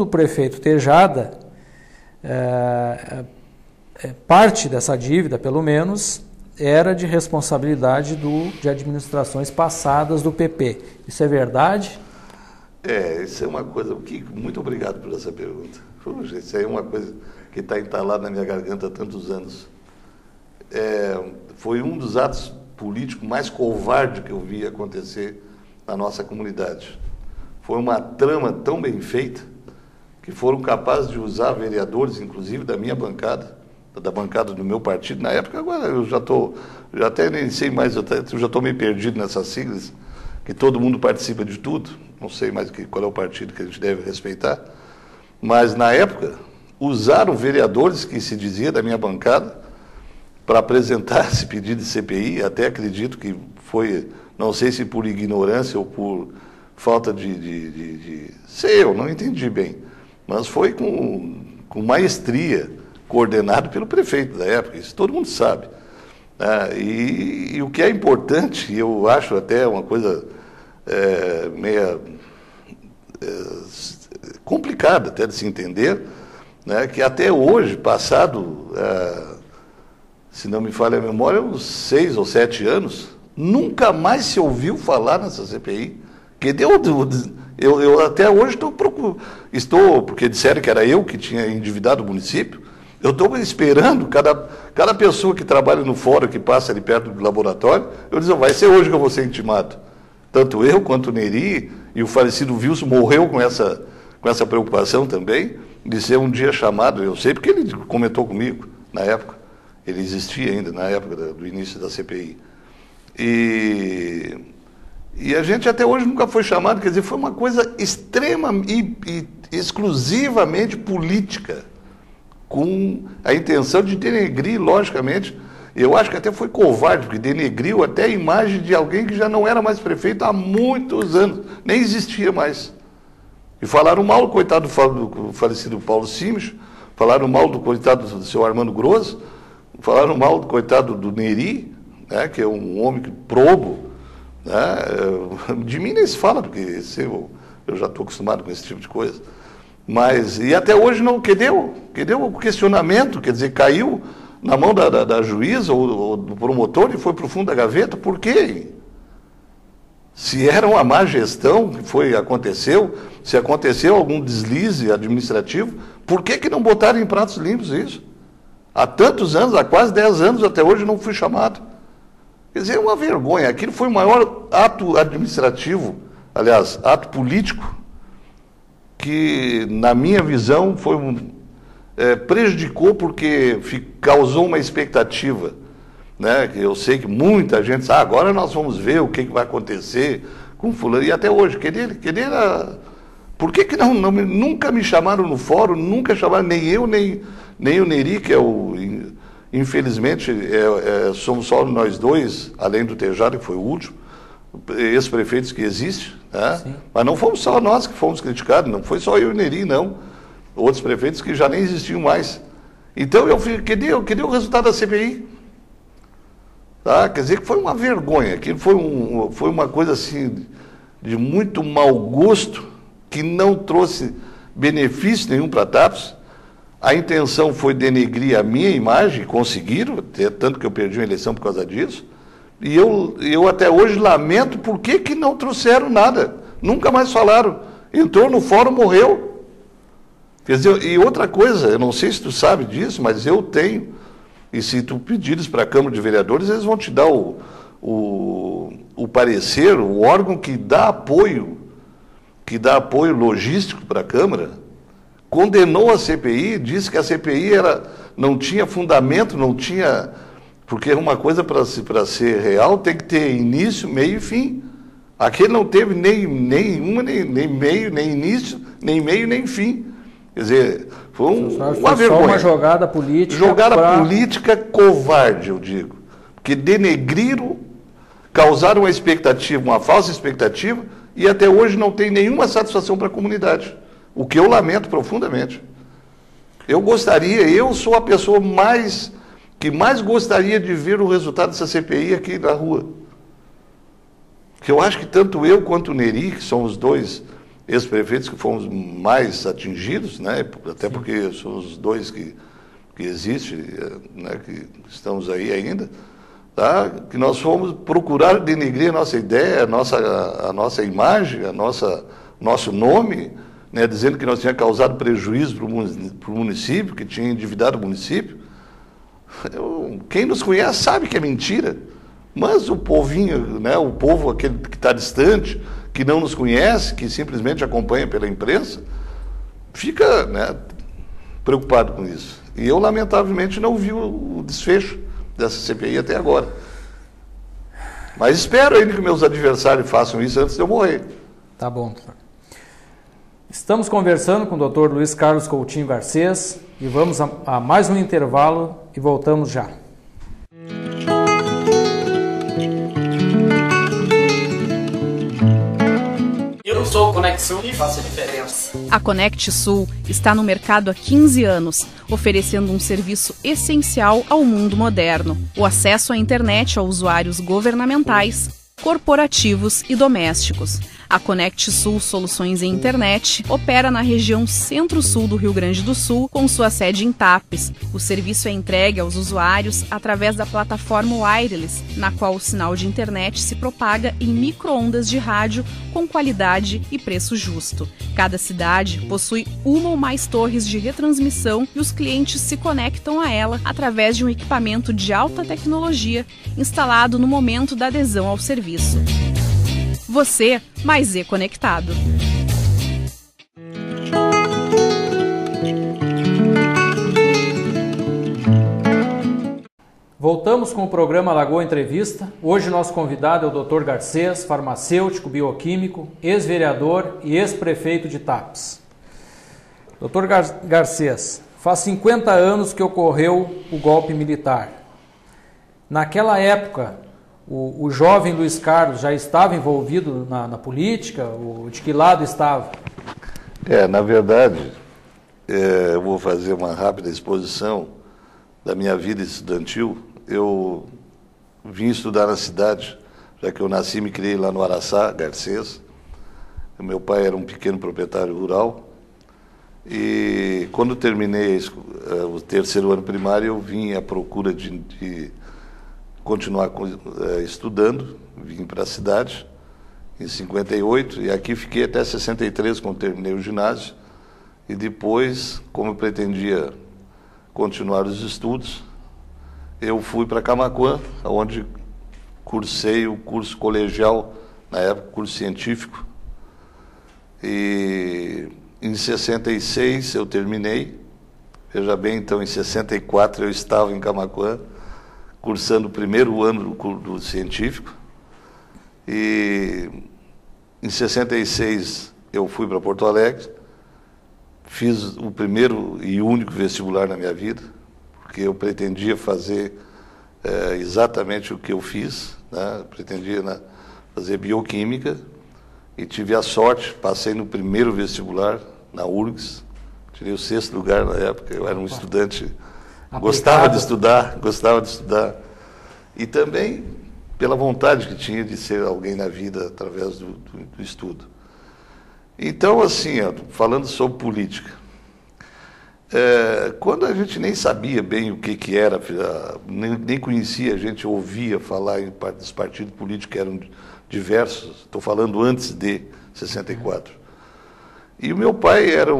o prefeito Tejada, parte dessa dívida, pelo menos, era de responsabilidade de administrações passadas do PP. Isso é verdade? Isso é uma coisa que... Muito obrigado por essa pergunta. Puxa, isso aí é uma coisa que está entalada na minha garganta há tantos anos. Foi um dos atos políticos mais covardes que eu vi acontecer na nossa comunidade. Foi uma trama tão bem feita que foram capazes de usar vereadores, inclusive da minha bancada, da bancada do meu partido. Na época, agora eu já até nem sei mais, eu já estou meio perdido nessas siglas, que todo mundo participa de tudo, não sei mais qual é o partido que a gente deve respeitar, mas na época usaram vereadores que se dizia da minha bancada para apresentar esse pedido de CPI, até acredito que foi, não sei se por ignorância ou por falta sei eu, não entendi bem, mas foi com maestria, coordenado pelo prefeito da época, isso todo mundo sabe. E o que é importante, e eu acho até uma coisa meia complicada até de se entender, né, que até hoje, passado, se não me falha a memória, uns 6 ou 7 anos, nunca mais se ouviu falar nessa CPI. Eu até hoje estou, porque disseram que era eu que tinha endividado o município, eu estou esperando, cada pessoa que trabalha no fórum, que passa ali perto do laboratório, eu digo, vai ser hoje que eu vou ser intimado. Tanto eu quanto o Neri, e o falecido Wilson morreu com essa preocupação também, de ser um dia chamado, eu sei porque ele comentou comigo na época, ele existia ainda na época do início da CPI. E a gente até hoje nunca foi chamado, quer dizer, foi uma coisa extrema e exclusivamente política, com a intenção de denegrir, logicamente, eu acho que até foi covarde, porque denegriu até a imagem de alguém que já não era mais prefeito há muitos anos, nem existia mais. E falaram mal do coitado do falecido Paulo Simes, falaram mal do coitado do seu Armando Grosso, falaram mal do coitado do Neri, né, que é um homem probo, né, de mim nem se fala, porque eu já estou acostumado com esse tipo de coisa. Mas, e até hoje não, que deu o questionamento, quer dizer, caiu na mão da juíza ou do promotor e foi para o fundo da gaveta, por quê? Se era uma má gestão que aconteceu, se aconteceu algum deslize administrativo, por que não botaram em pratos limpos isso? Há tantos anos, há quase 10 anos, até hoje não fui chamado. Quer dizer, é uma vergonha, aquilo foi o maior ato administrativo, aliás, ato político, que, na minha visão, prejudicou porque causou uma expectativa, né? Que eu sei que muita gente diz, agora nós vamos ver o que vai acontecer com fulano, e até hoje, por que nunca me chamaram no fórum, nunca chamaram, nem eu, nem o Neri, que infelizmente, somos só nós dois, além do Tejado, que foi o último, ex-prefeitos que existem, né? Mas não fomos só nós que fomos criticados, não foi só eu e o Neri, não. Outros prefeitos que já nem existiam mais. Então, cadê o resultado da CPI? Tá? Quer dizer que foi uma vergonha, que foi uma coisa assim, de muito mau gosto, que não trouxe benefício nenhum para a TAPES. A intenção foi denegrir a minha imagem, conseguiram, tanto que eu perdi uma eleição por causa disso. E eu até hoje lamento por que não trouxeram nada. Nunca mais falaram. Entrou no fórum, morreu. Quer dizer, e outra coisa, eu não sei se tu sabe disso, mas eu tenho, e se tu pedires para a Câmara de Vereadores, eles vão te dar o parecer, o órgão que dá apoio logístico para a Câmara, condenou a CPI, disse que a CPI não tinha fundamento, não tinha... Porque uma coisa, para ser real, tem que ter início, meio e fim. Aquele não teve nem meio, nem início, nem meio, nem fim. Quer dizer, foi uma vergonha. Só uma jogada política. Política covarde, eu digo. Porque denegriram, causaram uma expectativa, uma falsa expectativa, e até hoje não tem nenhuma satisfação para a comunidade. O que eu lamento profundamente. Eu sou a pessoa que mais gostaria de ver o resultado dessa CPI aqui na rua. Que eu acho que tanto eu quanto o Neri, que são os dois ex-prefeitos que fomos mais atingidos, né? Até porque são os dois que existem, né? Que estamos aí ainda, tá? Que nós fomos procurar denegrir a nossa ideia, a nossa imagem, nosso nome, né, dizendo que nós tínhamos causado prejuízo para o município, que tinha endividado o município. Quem nos conhece sabe que é mentira, mas o povinho, né, o povo aquele que está distante, que não nos conhece, que simplesmente acompanha pela imprensa, fica, né, preocupado com isso. E eu, lamentavelmente, não vi o desfecho dessa CPI até agora. Mas espero ainda que meus adversários façam isso antes de eu morrer. Tá bom, doutor. Estamos conversando com o Dr. Luiz Carlos Coutinho Garcês e vamos a mais um intervalo e voltamos já. Eu sou o Conexul e faço a diferença. A Conect Sul está no mercado há 15 anos, oferecendo um serviço essencial ao mundo moderno: o acesso à internet a usuários governamentais, corporativos e domésticos. A Conect Sul Soluções em Internet opera na região centro-sul do Rio Grande do Sul, com sua sede em Tapes. O serviço é entregue aos usuários através da plataforma wireless, na qual o sinal de internet se propaga em micro-ondas de rádio com qualidade e preço justo. Cada cidade possui uma ou mais torres de retransmissão e os clientes se conectam a ela através de um equipamento de alta tecnologia instalado no momento da adesão ao serviço. Você mais conectado. Voltamos com o programa Lagoa Entrevista. Hoje nosso convidado é o Dr. Garcês, farmacêutico, bioquímico, ex-vereador e ex-prefeito de Tapes. Dr. Garcês, faz 50 anos que ocorreu o golpe militar. Naquela época, o jovem Luiz Carlos já estava envolvido na política? De que lado estava? Na verdade, eu vou fazer uma rápida exposição da minha vida estudantil. Eu vim estudar na cidade, já que eu nasci e me criei lá no Araçá, Garcês. Meu pai era um pequeno proprietário rural. E quando terminei o terceiro ano primário, eu vim à procura de continuar estudando. Vim para a cidade em 58 e aqui fiquei até 63, quando terminei o ginásio. E depois, como eu pretendia continuar os estudos, eu fui para Camaquã, onde cursei o curso colegial, na época curso científico. E em 66 eu terminei. Veja bem, então em 64 eu estava em Camaquã, cursando o primeiro ano do científico. E em 66 eu fui para Porto Alegre, fiz o primeiro e único vestibular na minha vida, porque eu pretendia fazer exatamente o que eu fiz, né? Pretendia fazer bioquímica, e tive a sorte, passei no primeiro vestibular, na URGS, tirei o 6º lugar na época. Eu era um estudante, gostava de estudar, e também pela vontade que tinha de ser alguém na vida através do estudo. Então, assim, falando sobre política, quando a gente nem sabia bem o que era, nem conhecia, a gente ouvia falar dos partidos políticos que eram diversos, estou falando antes de 64. E o meu pai era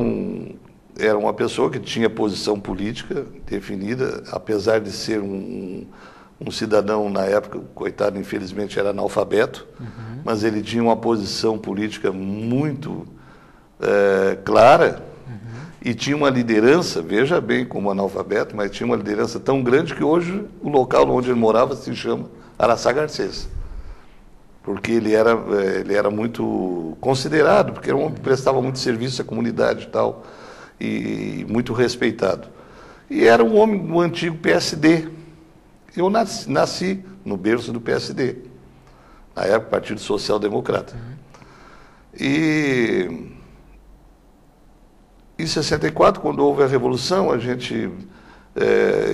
uma pessoa que tinha posição política definida, apesar de ser um cidadão, na época, coitado, infelizmente era analfabeto, mas ele tinha uma posição política muito clara, e tinha uma liderança, veja bem, como analfabeto, mas tinha uma liderança tão grande que hoje o local onde ele morava se chama Araçá Garcês, porque ele era muito considerado, porque era um homem que prestava muito serviço à comunidade e tal, e muito respeitado. E era um homem do antigo PSD. Eu nasci no berço do PSD, na época, Partido Social Democrata. E em 64, quando houve a Revolução,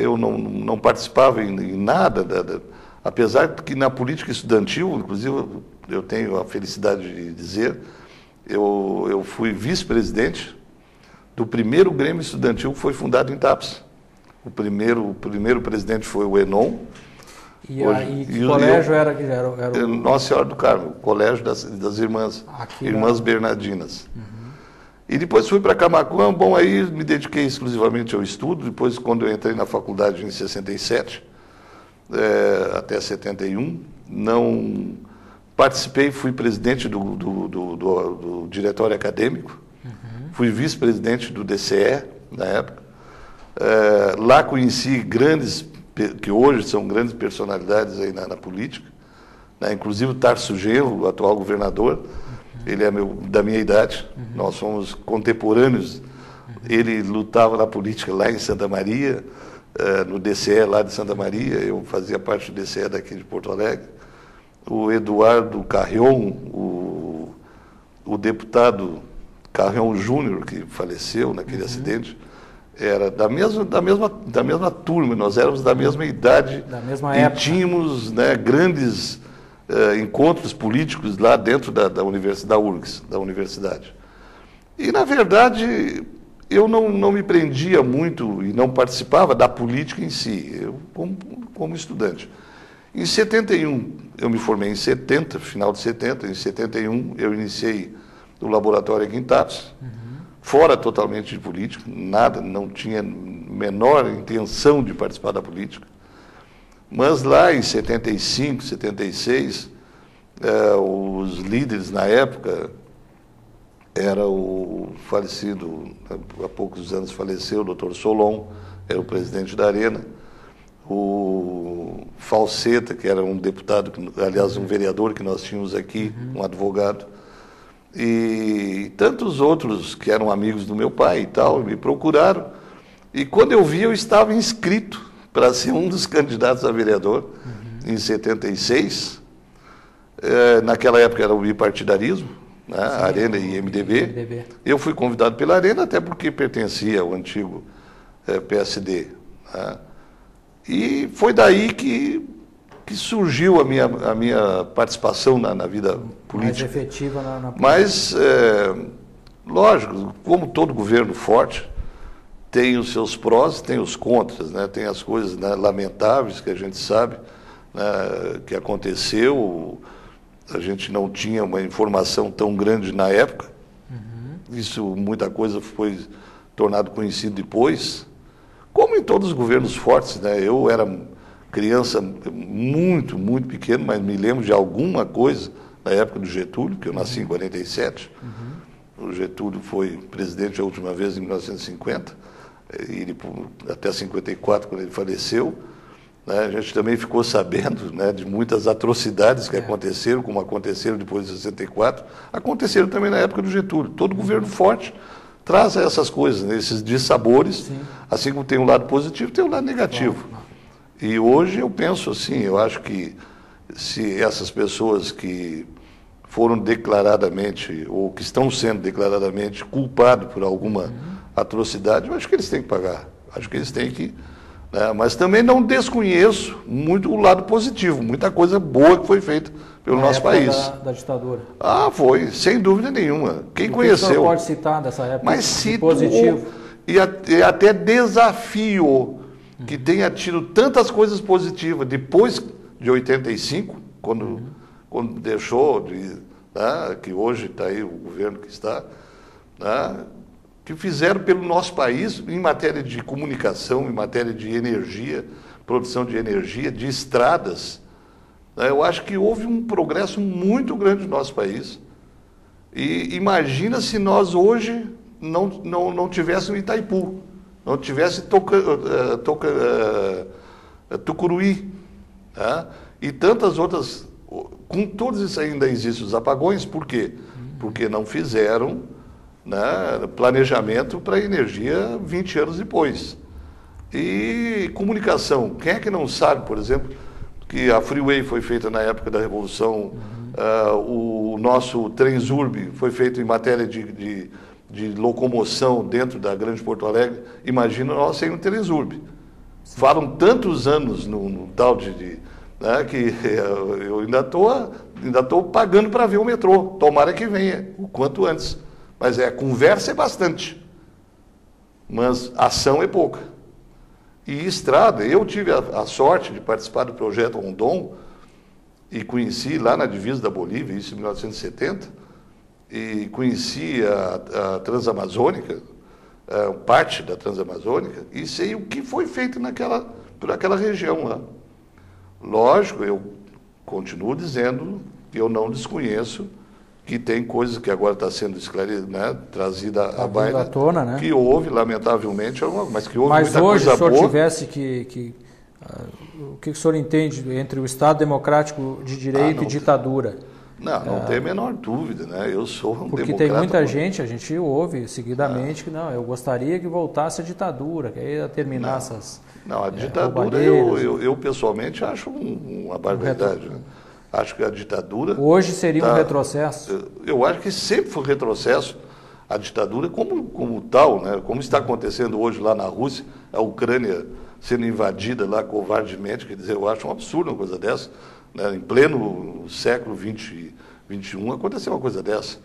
eu não participava em nada, apesar de que na política estudantil, inclusive eu tenho a felicidade de dizer, eu fui vice-presidente do primeiro Grêmio Estudantil que foi fundado em Tapes. O primeiro presidente foi o Enon. E que colégio era? Nossa Senhora do Carmo, o colégio das Irmãs Bernardinas. E depois fui para Camaquã. Bom, aí me dediquei exclusivamente ao estudo. Depois, quando eu entrei na faculdade em 67, até 71, não participei, fui presidente do diretório acadêmico, fui vice-presidente do DCE na época. Lá conheci grandes, que hoje são grandes personalidades aí na política, né? Inclusive o Tarso Genro, o atual governador, ele é da minha idade, nós somos contemporâneos. Ele lutava na política lá em Santa Maria, no DCE lá de Santa Maria, eu fazia parte do DCE daqui de Porto Alegre. O Eduardo Carrion, o deputado Carrion Júnior, que faleceu naquele acidente, era da mesma turma, nós éramos da mesma idade, da mesma e época. tínhamos, né, grandes encontros políticos lá dentro da URGS, da universidade. E, na verdade, eu não me prendia muito e não participava da política em si, eu como estudante. Em 71, eu me formei em 70, final de 70, em 71 eu iniciei o laboratório aqui em Tatos, fora totalmente de política, nada, não tinha menor intenção de participar da política. Mas lá em 75, 76, os líderes na época era o falecido, há poucos anos faleceu, o Dr. Solon, era o presidente da Arena, o Falseta, que era um deputado, aliás, um vereador que nós tínhamos aqui, um advogado, e tantos outros que eram amigos do meu pai e tal, me procuraram. E quando eu vi, eu estava inscrito para ser um dos candidatos a vereador, em 76. Naquela época era o bipartidarismo, né? Sim, Arena e MDB. Eu fui convidado pela Arena, até porque pertencia ao antigo PSD. Né? E foi daí que surgiu a minha participação na vida política. Mais efetiva na política. Mas, lógico, como todo governo forte, tem os seus prós e tem os contras, né? Tem as coisas, né, lamentáveis que a gente sabe, né, que aconteceu. A gente não tinha uma informação tão grande na época. Isso, muita coisa foi tornado conhecido depois. Como em todos os governos fortes, né? Eu era criança muito, muito pequeno, mas me lembro de alguma coisa na época do Getúlio, que eu nasci em 47. O Getúlio foi presidente a última vez em 1950, e até 54, quando ele faleceu. Né? A gente também ficou sabendo, né, de muitas atrocidades que aconteceram, como aconteceram depois de 64, aconteceram também na época do Getúlio. Todo governo forte traz essas coisas, né, esses dissabores. Sim. Assim como tem um lado positivo, tem um lado negativo. E hoje eu penso assim, eu acho que se essas pessoas que foram declaradamente, ou que estão sendo declaradamente culpados por alguma atrocidade, eu acho que eles têm que pagar. Acho que eles têm que... Né? Mas também não desconheço muito o lado positivo, muita coisa boa que foi feita pelo nosso país. Da ditadura. Ah, foi, sem dúvida nenhuma. Quem conheceu... O senhor pode citar dessa época? Mas cito positivo. E até desafio que tenha tido tantas coisas positivas depois de 85, quando deixou de... Né, que hoje está aí o governo que está... Né, que fizeram pelo nosso país em matéria de comunicação, em matéria de energia, produção de energia, de estradas. Né, eu acho que houve um progresso muito grande no nosso país. E imagina se nós hoje não tivéssemos Itaipu, não tivesse Tucuruí, né? E tantas outras. Com todos isso ainda existem os apagões, por quê? Porque não fizeram, né, planejamento para energia 20 anos depois. E comunicação, quem é que não sabe, por exemplo, que a Freeway foi feita na época da Revolução, o nosso Transurb foi feito em matéria de locomoção dentro da Grande Porto Alegre. Imagina nós sem o Transurb. Falam tantos anos no tal né, que eu ainda estou pagando para ver o metrô. Tomara que venha, o quanto antes. Mas conversa é bastante, mas ação é pouca. E estrada, eu tive a sorte de participar do projeto Rondon e conheci lá na divisa da Bolívia, isso em 1970, e conheci a Transamazônica, parte da Transamazônica, e sei o que foi feito por aquela região lá. Lógico, eu continuo dizendo que eu não desconheço que tem coisas que agora está sendo trazida à baila, tona, né? Que houve, lamentavelmente, mas que houve muita hoje, coisa boa. Mas hoje, se o senhor tivesse o que o senhor entende entre o Estado Democrático de Direito e ditadura? Não tem a menor dúvida, né? Eu sou um Porque democrata. tem muita gente, a gente ouve seguidamente, que eu gostaria que voltasse a ditadura, que aí ia terminar essas... Não, a ditadura eu pessoalmente acho uma barbaridade. Né? Acho que a ditadura... Hoje seria um retrocesso? Eu acho que sempre foi retrocesso a ditadura como tal, né? Como está acontecendo hoje lá na Rússia, a Ucrânia sendo invadida lá covardemente, quer dizer, eu acho um absurdo uma coisa dessa. Né? Em pleno século XXI aconteceu uma coisa dessa.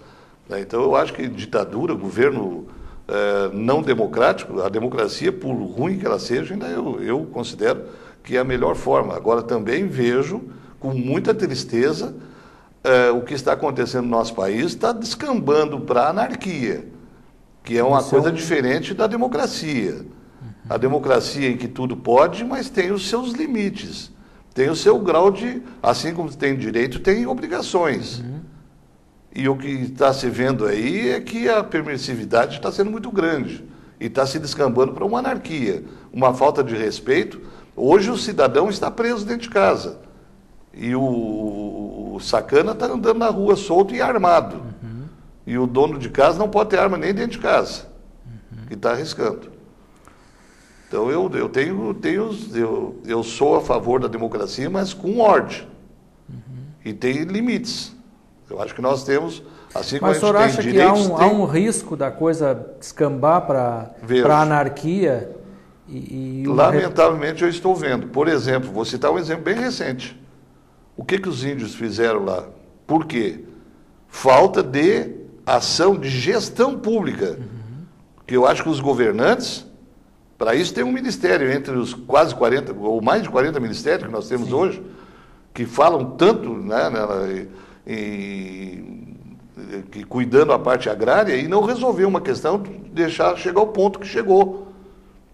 Né? Então eu acho que ditadura, governo não democrático, a democracia, por ruim que ela seja, ainda eu considero que é a melhor forma. Agora também vejo com muita tristeza o que está acontecendo no nosso país, está descambando para a anarquia, que é uma coisa diferente da democracia. A democracia em que tudo pode, mas tem os seus limites. Tem o seu grau de, assim como tem direito, tem obrigações. E o que está se vendo aí é que a permissividade está sendo muito grande e está se descambando para uma anarquia, uma falta de respeito. Hoje o cidadão está preso dentro de casa e o sacana está andando na rua solto e armado. E o dono de casa não pode ter arma nem dentro de casa, que está arriscando. Então eu sou a favor da democracia, mas com ordem. E tem limites. Eu acho que nós temos, assim como a gente tem direitos... Mas o senhor acha que há um risco da coisa descambar para a anarquia? Lamentavelmente eu estou vendo. Por exemplo, vou citar um exemplo bem recente. O que os índios fizeram lá? Por quê? Falta de ação de gestão pública. Que eu acho que os governantes... Para isso tem um ministério, entre os quase 40, ou mais de 40 ministérios que nós temos hoje, que falam tanto, né, que cuidando a parte agrária, e não resolveu uma questão de deixar chegar ao ponto que chegou,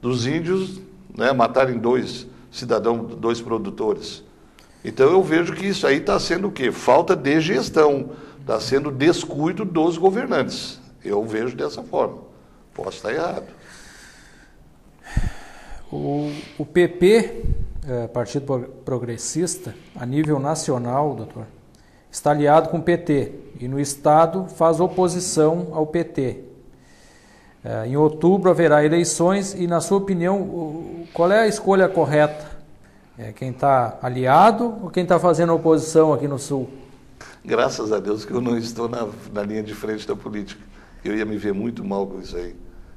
dos índios, né, matarem 2 cidadãos, 2 produtores. Então eu vejo que isso aí está sendo o quê? Falta de gestão, está sendo descuido dos governantes. Eu vejo dessa forma. Posso estar errado. O PP, Partido Progressista, a nível nacional, doutor, está aliado com o PT e no Estado faz oposição ao PT. Em outubro haverá eleições e, na sua opinião, qual é a escolha correta? Quem está aliado ou quem está fazendo oposição aqui no Sul? Graças a Deus que eu não estou na linha de frente da política. Eu ia me ver muito mal com isso aí.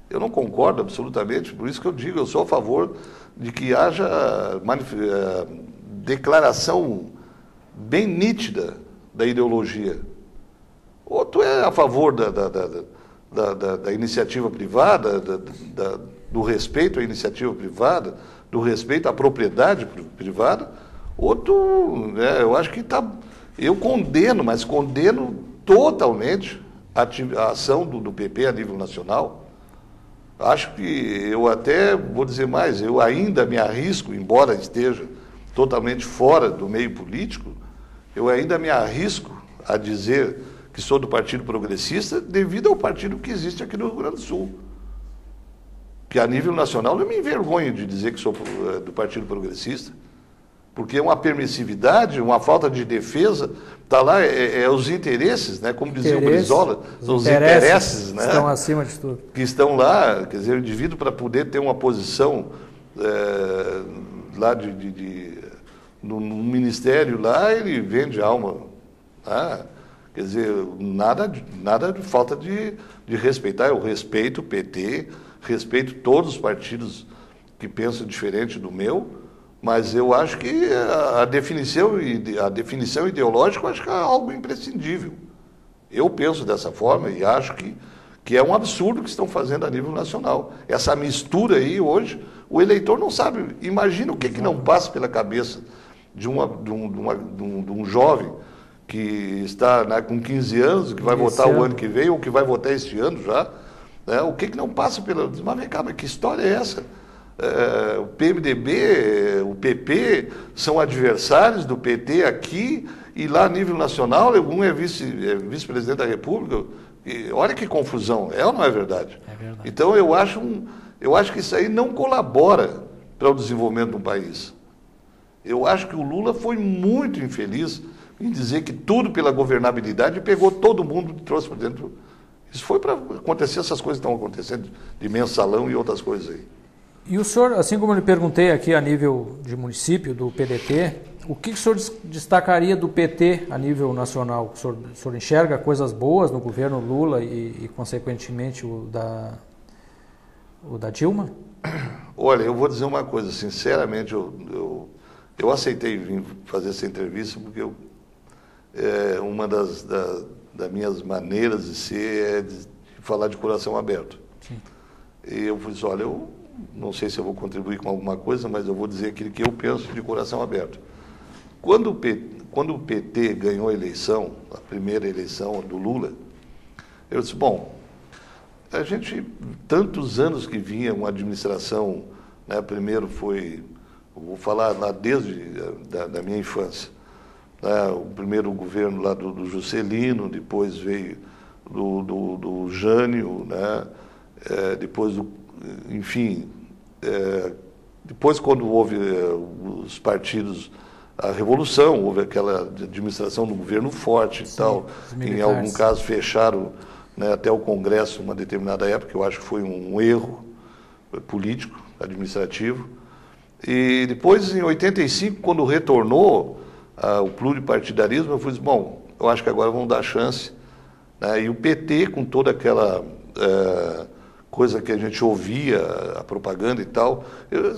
Eu não concordo absolutamente, por isso que eu digo, eu sou a favor de que haja declaração bem nítida da ideologia. Ou tu é a favor da iniciativa privada, do respeito à iniciativa privada, do respeito à propriedade privada, ou tu, eu acho que está... Eu condeno, mas condeno totalmente a ação do PP a nível nacional. Acho que eu até, vou dizer mais, eu ainda me arrisco, embora esteja totalmente fora do meio político, eu ainda me arrisco a dizer que sou do Partido Progressista devido ao partido que existe aqui no Rio Grande do Sul. Que a nível nacional eu me envergonho de dizer que sou do Partido Progressista, porque é uma permissividade, uma falta de defesa, está lá, os interesses, né? Como dizia o Brizola, são os interesses, né? Estão acima de tudo. Que estão lá, quer dizer, o indivíduo para poder ter uma posição lá no ministério lá, ele vende alma. Quer dizer, nada de falta de respeitar. Eu respeito o PT, respeito todos os partidos que pensam diferente do meu, mas eu acho que a definição ideológica, eu acho que é algo imprescindível. Eu penso dessa forma e acho que é um absurdo o que estão fazendo a nível nacional. Essa mistura aí hoje, o eleitor não sabe. Imagina o que não passa pela cabeça de um jovem que está, né, com 15 anos, que vai votar o ano que vem, ou que vai votar este ano já, né, o que não passa pela... Mas vem cá, mas que história é essa? O PMDB, o PP são adversários do PT aqui, e lá a nível nacional, um é vice-presidente da República. E olha que confusão, é ou não é verdade? É verdade. Então eu acho que isso aí não colabora para o desenvolvimento do país. Eu acho que o Lula foi muito infeliz em dizer que tudo pela governabilidade pegou todo mundo e trouxe para dentro. Isso foi para acontecer essas coisas que estão acontecendo, de mensalão e outras coisas aí. E o senhor, assim como eu lhe perguntei aqui a nível de município, do PDT, o que o senhor destacaria do PT a nível nacional? O senhor enxerga coisas boas no governo Lula e consequentemente, o da Dilma? Olha, eu vou dizer uma coisa, sinceramente, eu aceitei vir fazer essa entrevista porque uma das minhas maneiras de ser é de falar de coração aberto. Sim. E eu disse, olha, eu não sei se eu vou contribuir com alguma coisa, mas eu vou dizer aquilo que eu penso de coração aberto. Quando o PT ganhou a eleição, a primeira eleição do Lula, eu disse, bom, a gente, tantos anos que vinha uma administração, né, primeiro foi, vou falar lá desde da minha infância, né, o primeiro governo lá do Juscelino, depois veio do Jânio, né, depois enfim, depois quando houve os partidos, a Revolução, houve aquela administração do governo forte. Sim, e tal, em algum caso fecharam, né, até o Congresso uma determinada época, eu acho que foi um erro político, administrativo. E depois, em 85, quando retornou o pluripartidarismo, eu falei, bom, eu acho que agora vamos dar chance, né, e o PT, com toda aquela coisa que a gente ouvia, a propaganda e tal,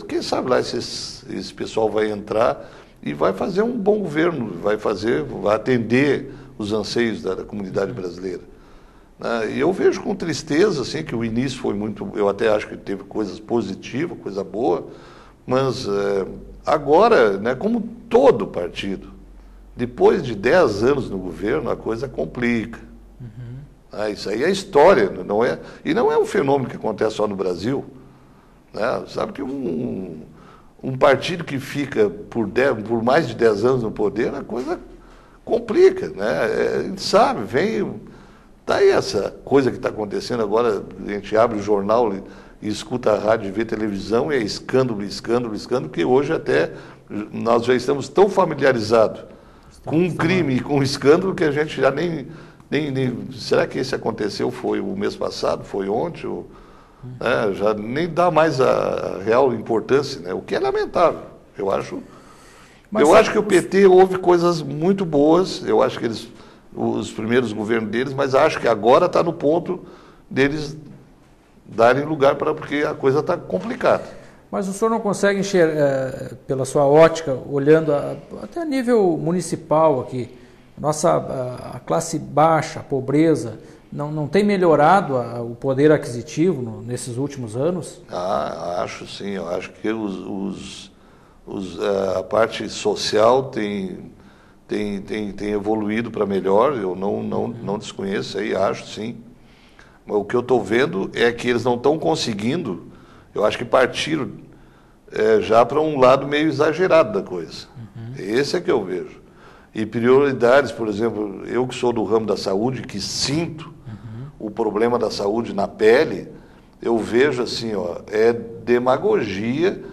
quem sabe lá esse pessoal vai entrar e vai fazer um bom governo, vai atender os anseios da comunidade brasileira. E eu vejo com tristeza assim, que o início foi muito... Eu até acho que teve coisas positivas, coisa boa, mas agora, né, como todo partido, depois de 10 anos no governo, a coisa complica. Isso aí é história, não é? E não é um fenômeno que acontece só no Brasil. Né? Sabe que um partido que fica por mais de 10 anos no poder, a coisa complica. Né? A gente sabe, tá aí essa coisa que está acontecendo agora, a gente abre o jornal e escuta a rádio e vê televisão, e é escândalo, escândalo, escândalo, que hoje até nós já estamos tão familiarizados com um crime e com um escândalo que a gente já nem será que esse aconteceu, foi o mês passado, foi ontem? Já nem dá mais a real importância, né? O que é lamentável, eu acho. Eu acho que o PT houve coisas muito boas, eu acho que os primeiros governos deles, mas acho que agora está no ponto deles darem lugar porque a coisa está complicada. Mas o senhor não consegue enxergar, pela sua ótica, olhando até a nível municipal aqui, a classe baixa, a pobreza, não tem melhorado o poder aquisitivo nesses últimos anos? Acho sim. Eu acho que a parte social tem evoluído para melhor. Eu não desconheço aí, acho sim. Mas o que eu estou vendo é que eles não estão conseguindo. Eu acho que partiram já para um lado meio exagerado da coisa. Esse é que eu vejo. E prioridades, por exemplo, eu que sou do ramo da saúde, que sinto o problema da saúde na pele, eu vejo assim, é demagogia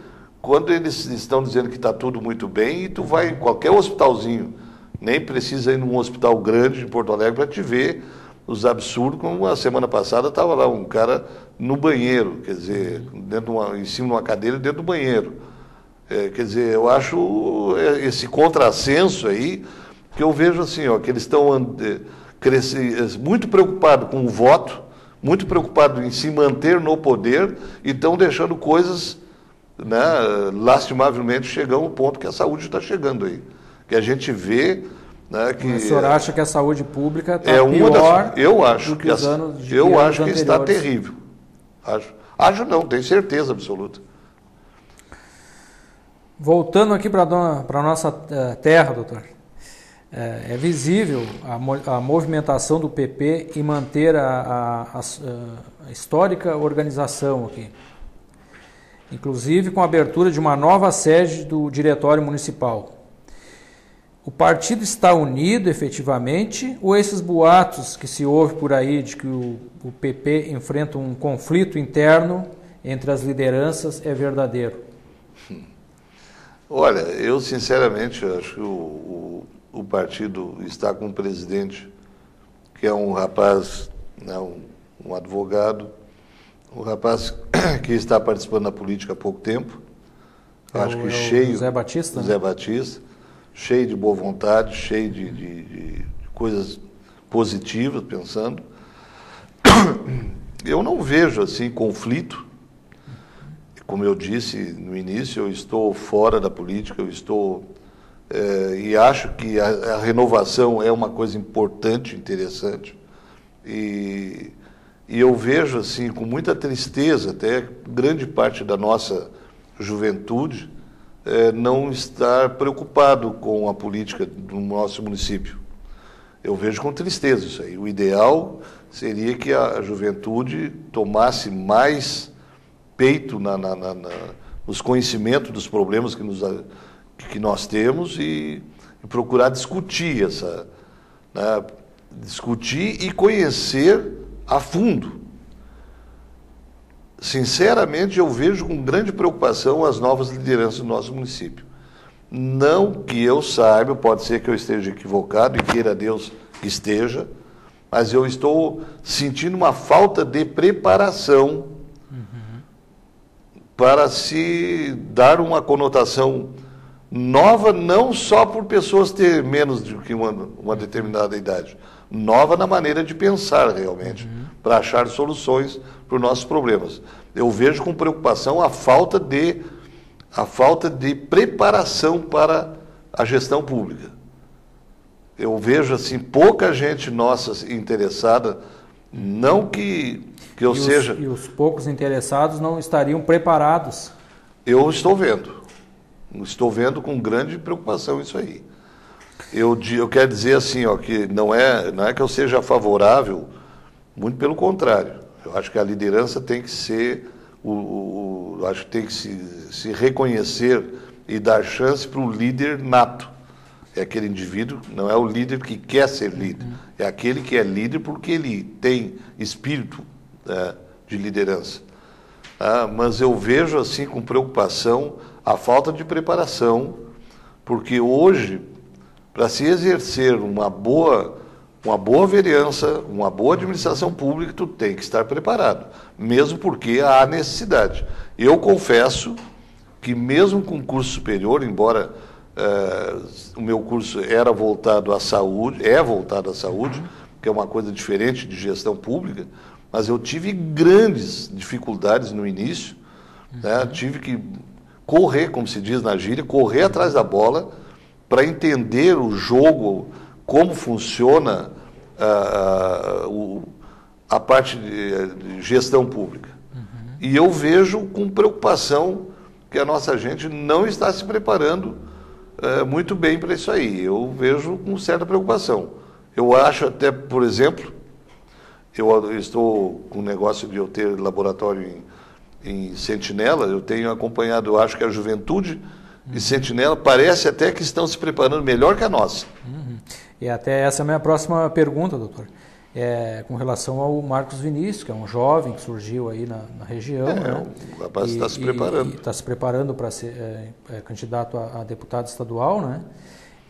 quando eles estão dizendo que está tudo muito bem e tu vai em qualquer hospitalzinho, nem precisa ir num hospital grande em Porto Alegre para te ver os absurdos, como a semana passada estava lá um cara no banheiro, quer dizer, em cima de uma cadeira dentro do banheiro. Quer dizer, eu acho esse contrassenso aí, que eu vejo assim, que eles estão muito preocupados com o voto, muito preocupados em se manter no poder e estão deixando coisas, né, lastimavelmente chegando ao ponto que a saúde está chegando aí. Que a gente vê, né, que... O senhor acha que a saúde pública está pior do que os anos de Eu acho que está terrível. Acho não, tenho certeza absoluta. Voltando aqui para a nossa terra, doutor, É visível a movimentação do PP em manter a histórica organização aqui. Inclusive com a abertura de uma nova sede do Diretório Municipal. O partido está unido efetivamente ou esses boatos que se ouve por aí de que o PP enfrenta um conflito interno entre as lideranças é verdadeiro? Olha, eu sinceramente acho que o partido está com um presidente que é um rapaz, né, um advogado, um rapaz que está participando da política há pouco tempo. Acho que cheio. José Batista? José Batista. Cheio de boa vontade, cheio de coisas positivas, pensando. Eu não vejo, assim, conflito. Como eu disse no início, eu estou fora da política, e acho que a renovação é uma coisa importante, interessante. E eu vejo, assim, com muita tristeza, até grande parte da nossa juventude, não estar preocupado com a política do nosso município. Eu vejo com tristeza isso aí. O ideal seria que a juventude tomasse mais peito nos conhecimentos dos problemas que nós temos e procurar discutir discutir e conhecer a fundo. Sinceramente, eu vejo com grande preocupação as novas lideranças do nosso município. Não que eu saiba, pode ser que eu esteja equivocado e queira Deus que esteja, mas eu estou sentindo uma falta de preparação para se dar uma conotação nova, não só por pessoas ter menos do que uma determinada idade, nova na maneira de pensar realmente, para achar soluções para os nossos problemas. Eu vejo com preocupação a falta de preparação para a gestão pública. Eu vejo assim pouca gente nossa interessada, não que eu seja... E os poucos interessados não estariam preparados? Eu estou vendo com grande preocupação isso aí. Eu quero dizer assim, ó, que não é que eu seja favorável, muito pelo contrário. Eu acho que a liderança tem que ser, acho que tem que se reconhecer e dar chance para o líder nato. É aquele indivíduo, não é o líder que quer ser líder, é aquele que é líder porque ele tem espírito de liderança. Mas eu vejo assim com preocupação a falta de preparação, porque hoje, para se exercer uma boa vereança, uma boa administração pública, tu tem que estar preparado, mesmo porque há necessidade. Eu confesso que mesmo com curso superior, embora o meu curso era voltado à saúde, que é uma coisa diferente de gestão pública, mas eu tive grandes dificuldades no início, né? Tive que correr, como se diz na gíria, correr atrás da bola para entender o jogo, como funciona a parte de gestão pública. E eu vejo com preocupação que a nossa gente não está se preparando muito bem para isso aí. Eu vejo com certa preocupação. Eu acho até, por exemplo, eu estou com o negócio de eu ter laboratório em Sentinela, eu tenho acompanhado, eu acho que a juventude de Sentinela parece até que estão se preparando melhor que a nossa. E até essa é a minha próxima pergunta, doutor. Com relação ao Marcos Vinícius, que é um jovem que surgiu aí na região. Né? O rapaz está se preparando. Está se preparando para ser candidato a deputado estadual, né?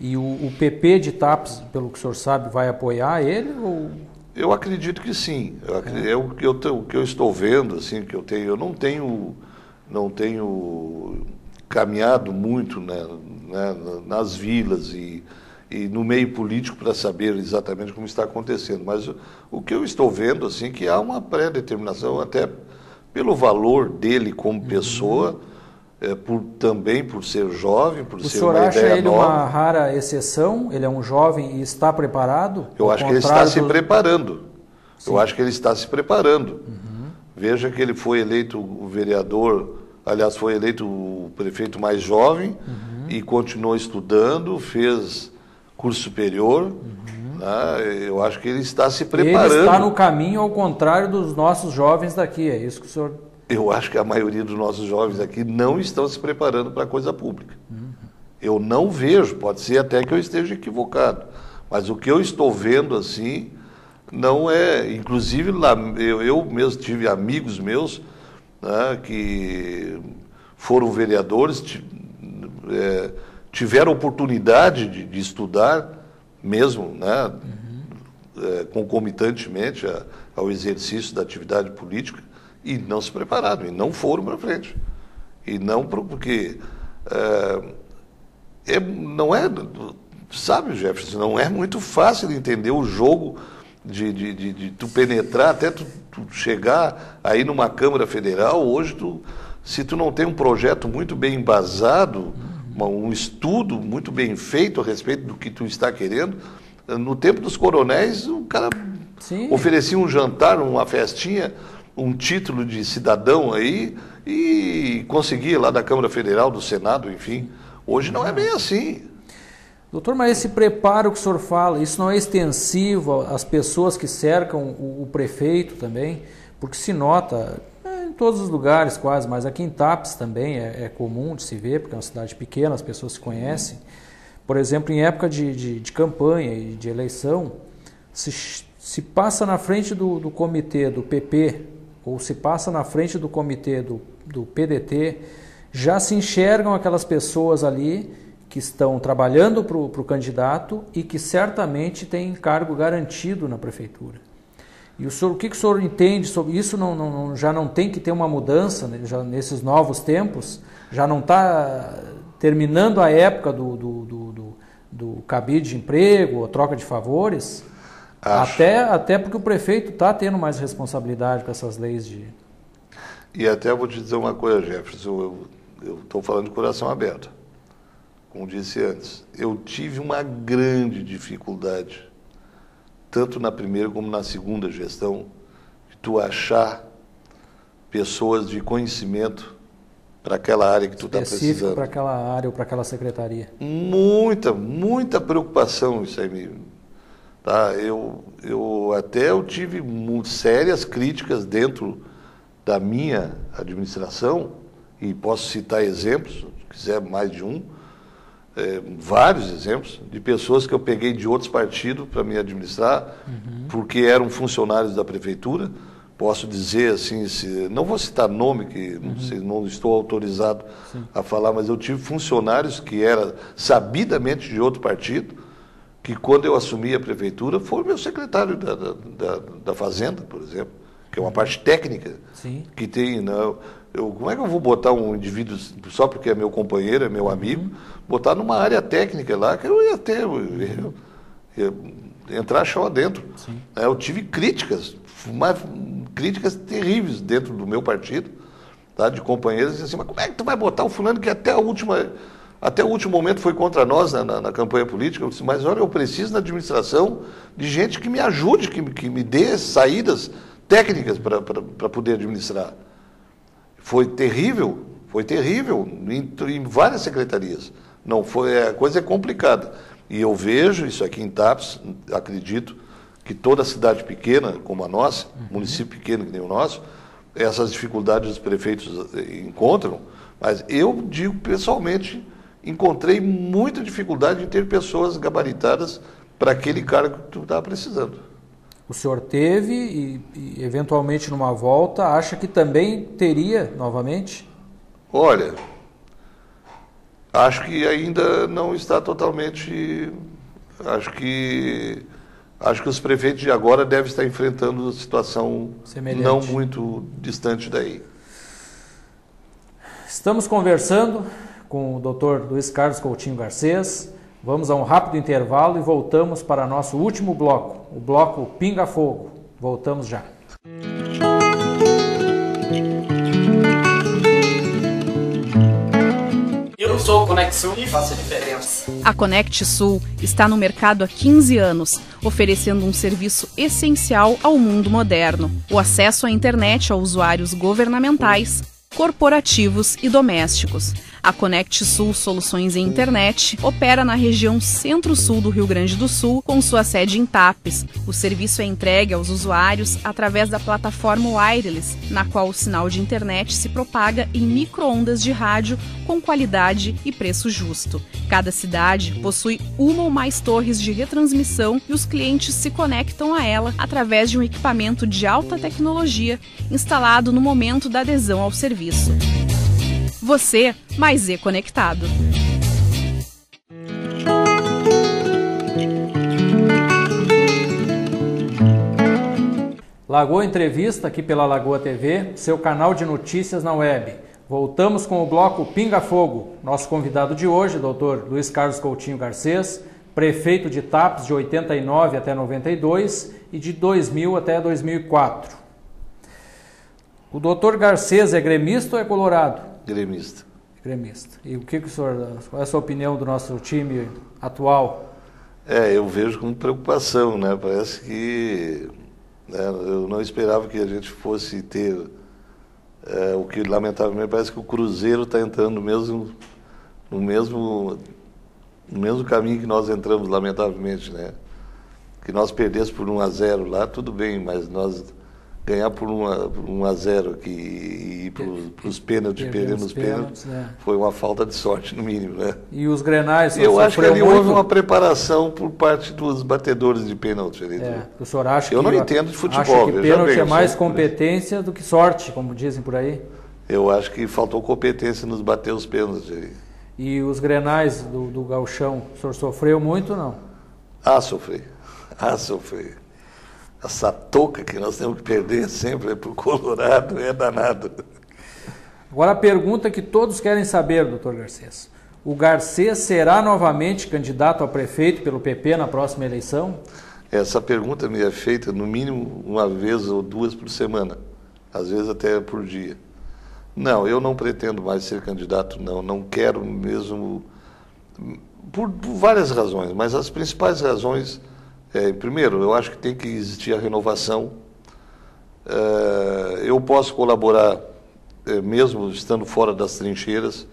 E o PP de Tapes, pelo que o senhor sabe, vai apoiar ele? Ou... Eu acredito que sim. O que eu estou vendo, assim, que eu não tenho caminhado muito, né, nas vilas e no meio político para saber exatamente como está acontecendo. Mas o que eu estou vendo, assim, que há uma pré-determinação, até pelo valor dele como pessoa, também por ser jovem, por ser uma ideia nova. O senhor acha ele uma rara exceção? Ele é um jovem e está preparado? Eu acho que ele está se preparando. Sim. Eu acho que ele está se preparando. Veja que ele foi eleito o vereador, aliás, foi eleito o prefeito mais jovem e continuou estudando, fez curso superior, né? Eu acho que ele está se preparando. Ele está no caminho ao contrário dos nossos jovens daqui, é isso que o senhor... Eu acho que a maioria dos nossos jovens aqui não estão se preparando para a coisa pública. Eu não vejo, pode ser até que eu esteja equivocado, mas o que eu estou vendo assim não é... Inclusive, lá, eu mesmo tive amigos meus, né, que foram vereadores, tiveram oportunidade de estudar mesmo, né, concomitantemente ao exercício da atividade política, e não se prepararam, e não foram para frente. E não porque... não é... Sabe, Jefferson, não é muito fácil entender o jogo de tu penetrar até tu chegar aí numa Câmara Federal. Hoje, se tu não tem um projeto muito bem embasado, um estudo muito bem feito a respeito do que tu está querendo, no tempo dos coronéis, o cara oferecia um jantar, uma festinha, um título de cidadão aí e conseguia lá da Câmara Federal, do Senado, enfim. Hoje não é bem assim. Doutor, mas esse preparo que o senhor fala, isso não é extensivo às pessoas que cercam o prefeito também? Porque se nota em todos os lugares quase, mas aqui em Tapes também é comum de se ver, porque é uma cidade pequena, as pessoas se conhecem. Por exemplo, em época de campanha e de eleição, se passa na frente do comitê do PP, ou se passa na frente do comitê do PDT, já se enxergam aquelas pessoas ali que estão trabalhando para o candidato e que certamente têm cargo garantido na prefeitura. E o que o senhor entende sobre isso? Já não tem que ter uma mudança, né? Já nesses novos tempos? Já não está terminando a época do cabide de emprego ou troca de favores? Até porque o prefeito está tendo mais responsabilidade com essas leis de... E até eu vou te dizer uma coisa, Jefferson, eu estou falando de coração aberto. Como disse antes, eu tive uma grande dificuldade, tanto na primeira como na segunda gestão, de tu achar pessoas de conhecimento para aquela área que tu está precisando. Específico para aquela área ou para aquela secretaria. Muita preocupação isso aí. Tá? Eu tive sérias críticas dentro da minha administração, e posso citar exemplos, se quiser mais de um, vários exemplos de pessoas que eu peguei de outros partidos para me administrar, porque eram funcionários da prefeitura. Posso dizer assim, não vou citar nome, que não estou autorizado a falar, mas eu tive funcionários que eram sabidamente de outro partido, que quando eu assumi a prefeitura, foi o meu secretário da Fazenda, por exemplo, que é uma parte técnica que tem... como é que eu vou botar um indivíduo, só porque é meu companheiro, é meu amigo, botar numa área técnica lá, que eu ia entrar chão adentro. Eu tive críticas terríveis dentro do meu partido, tá, de companheiros, assim, mas como é que tu vai botar o fulano que até o último momento foi contra nós na campanha política? Eu disse, mas olha, eu preciso na administração de gente que me ajude, que me dê saídas técnicas para poder administrar. Foi terrível em várias secretarias. Não foi, a coisa é complicada. E eu vejo isso aqui em Tapes, acredito que toda cidade pequena como a nossa, município pequeno que nem o nosso, essas dificuldades os prefeitos encontram, mas eu digo pessoalmente, encontrei muita dificuldade em ter pessoas gabaritadas para aquele cargo que tu estava precisando. O senhor teve e eventualmente numa volta, acha que também teria novamente? Olha, acho que ainda não está totalmente... Acho que os prefeitos de agora devem estar enfrentando uma situação semelhante, não muito distante daí. Estamos conversando com o Dr. Luiz Carlos Coutinho Garcês. Vamos a um rápido intervalo e voltamos para nosso último bloco, o bloco Pinga Fogo. Voltamos já. Eu sou o Conexul e faço a diferença. A Conect Sul está no mercado há 15 anos, oferecendo um serviço essencial ao mundo moderno: o acesso à internet a usuários governamentais, corporativos e domésticos. A Conect Sul Soluções em Internet opera na região centro-sul do Rio Grande do Sul, com sua sede em Tapes. O serviço é entregue aos usuários através da plataforma Wireless, na qual o sinal de internet se propaga em micro-ondas de rádio com qualidade e preço justo. Cada cidade possui uma ou mais torres de retransmissão e os clientes se conectam a ela através de um equipamento de alta tecnologia instalado no momento da adesão ao serviço. Você mais E-Conectado. Lagoa Entrevista, aqui pela Lagoa TV, seu canal de notícias na web. Voltamos com o bloco Pinga Fogo. Nosso convidado de hoje, Dr. Luiz Carlos Coutinho Garcês, prefeito de Tapes de 89 até 92 e de 2000 até 2004. O Dr. Garcês é gremista ou é colorado? Gremista. Gremista. E o que o senhor, qual é a sua opinião do nosso time atual? Eu vejo com preocupação, né? Parece que eu não esperava que a gente fosse ter o que, lamentavelmente, parece que o Cruzeiro está entrando no mesmo caminho que nós entramos, lamentavelmente, né? Que nós perdêssemos por 1-0 lá, tudo bem, mas nós ganhar por 1-0 aqui e ir para os pênaltis, perdendo os pênaltis, foi uma falta de sorte, no mínimo, né? E os grenais... Eu acho que ali houve uma preparação por parte dos batedores de pênalti. O senhor acha eu não entendo de futebol. Acha que pênalti é mais competência do que sorte, como dizem por aí? Eu acho que faltou competência nos bater os pênaltis aí. E os grenais do gauchão, o senhor sofreu muito ou não? Sofri. Essa touca que nós temos que perder sempre para o Colorado é danado. Agora a pergunta que todos querem saber, doutor Garcês. O Garcês será novamente candidato a prefeito pelo PP na próxima eleição? Essa pergunta me é feita no mínimo uma vez ou duas por semana, às vezes até por dia. Não, eu não pretendo mais ser candidato, não quero mesmo, por várias razões, mas as principais razões... primeiro, eu acho que tem que existir a renovação. Eu posso colaborar, mesmo estando fora das trincheiras,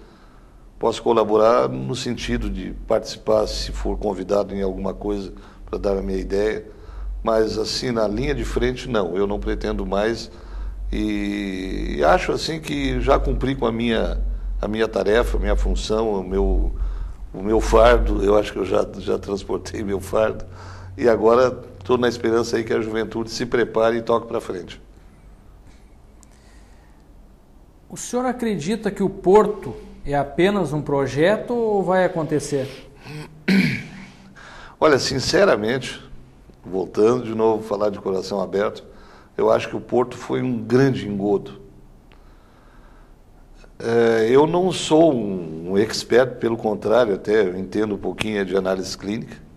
posso colaborar no sentido de participar, se for convidado em alguma coisa, para dar a minha ideia, mas assim, na linha de frente, não, eu não pretendo mais e acho assim que já cumpri com a minha tarefa, a minha função, o meu fardo, eu acho que eu já transportei meu fardo. E agora estou na esperança aí que a juventude se prepare e toque para frente. O senhor acredita que o Porto é apenas um projeto ou vai acontecer? Olha, sinceramente, voltando de novo a falar de coração aberto, eu acho que o Porto foi um grande engodo. Eu não sou um expert, pelo contrário, até eu entendo um pouquinho de análise clínica.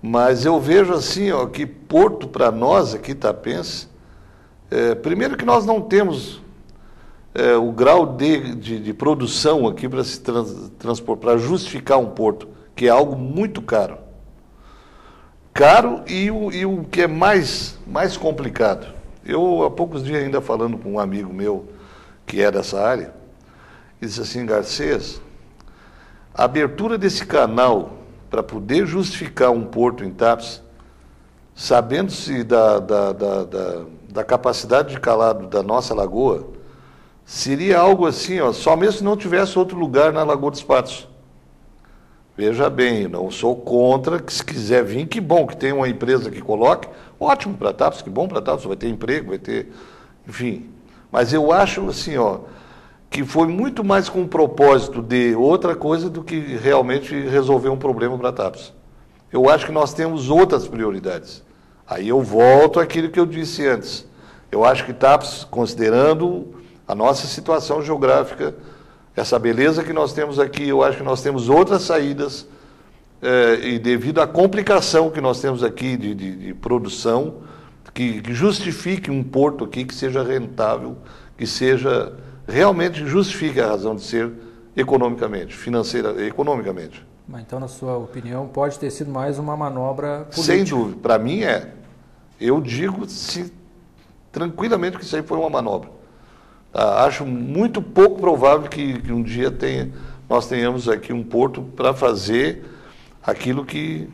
Mas eu vejo assim, que Porto, para nós aqui, tapense, primeiro que nós não temos o grau de produção aqui para se transportar, para justificar um porto, que é algo muito caro. Caro e o que é mais complicado. Eu, há poucos dias, ainda falando com um amigo meu, que é dessa área, ele disse assim: Garcês, a abertura desse canal para poder justificar um porto em Tapes, sabendo-se da capacidade de calado da nossa lagoa, seria algo assim, só mesmo se não tivesse outro lugar na Lagoa dos Patos. Veja bem, não sou contra, que se quiser vir, que bom, que tem uma empresa que coloque, ótimo para Tapes, que bom para Tapes, vai ter emprego, vai ter, enfim. Mas eu acho assim, que foi muito mais com o propósito de outra coisa do que realmente resolver um problema para Tapes. Eu acho que nós temos outras prioridades. Aí eu volto àquilo que eu disse antes. Eu acho que Tapes, considerando a nossa situação geográfica, essa beleza que nós temos aqui, eu acho que nós temos outras saídas, e devido à complicação que nós temos aqui de produção, que justifique um porto aqui que seja rentável, que seja... realmente justifica a razão de ser economicamente, economicamente. Mas então, na sua opinião, pode ter sido mais uma manobra política? Sem dúvida. Para mim Eu digo tranquilamente que isso aí foi uma manobra. Acho muito pouco provável que um dia nós tenhamos aqui um porto para fazer aquilo que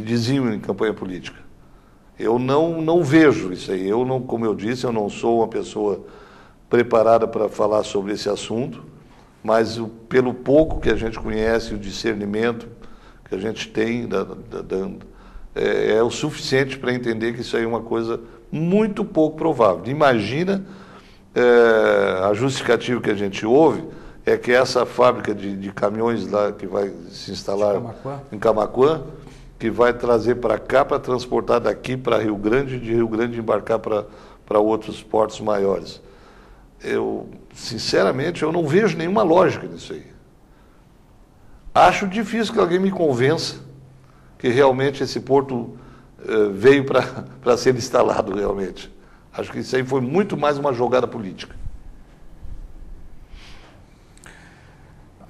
diziam em campanha política. Eu não vejo isso aí. Como eu disse, eu não sou uma pessoa preparada para falar sobre esse assunto, mas pelo pouco que a gente conhece, o discernimento que a gente tem é o suficiente para entender que isso aí é uma coisa muito pouco provável. Imagina, a justificativa que a gente ouve é que essa fábrica de caminhões lá que vai se instalar em Camaquã, que vai trazer para cá para transportar daqui para Rio Grande, de Rio Grande embarcar para outros portos maiores. Sinceramente, eu não vejo nenhuma lógica nisso aí. Acho difícil que alguém me convença que realmente esse porto veio para ser instalado realmente. Acho que isso aí foi muito mais uma jogada política.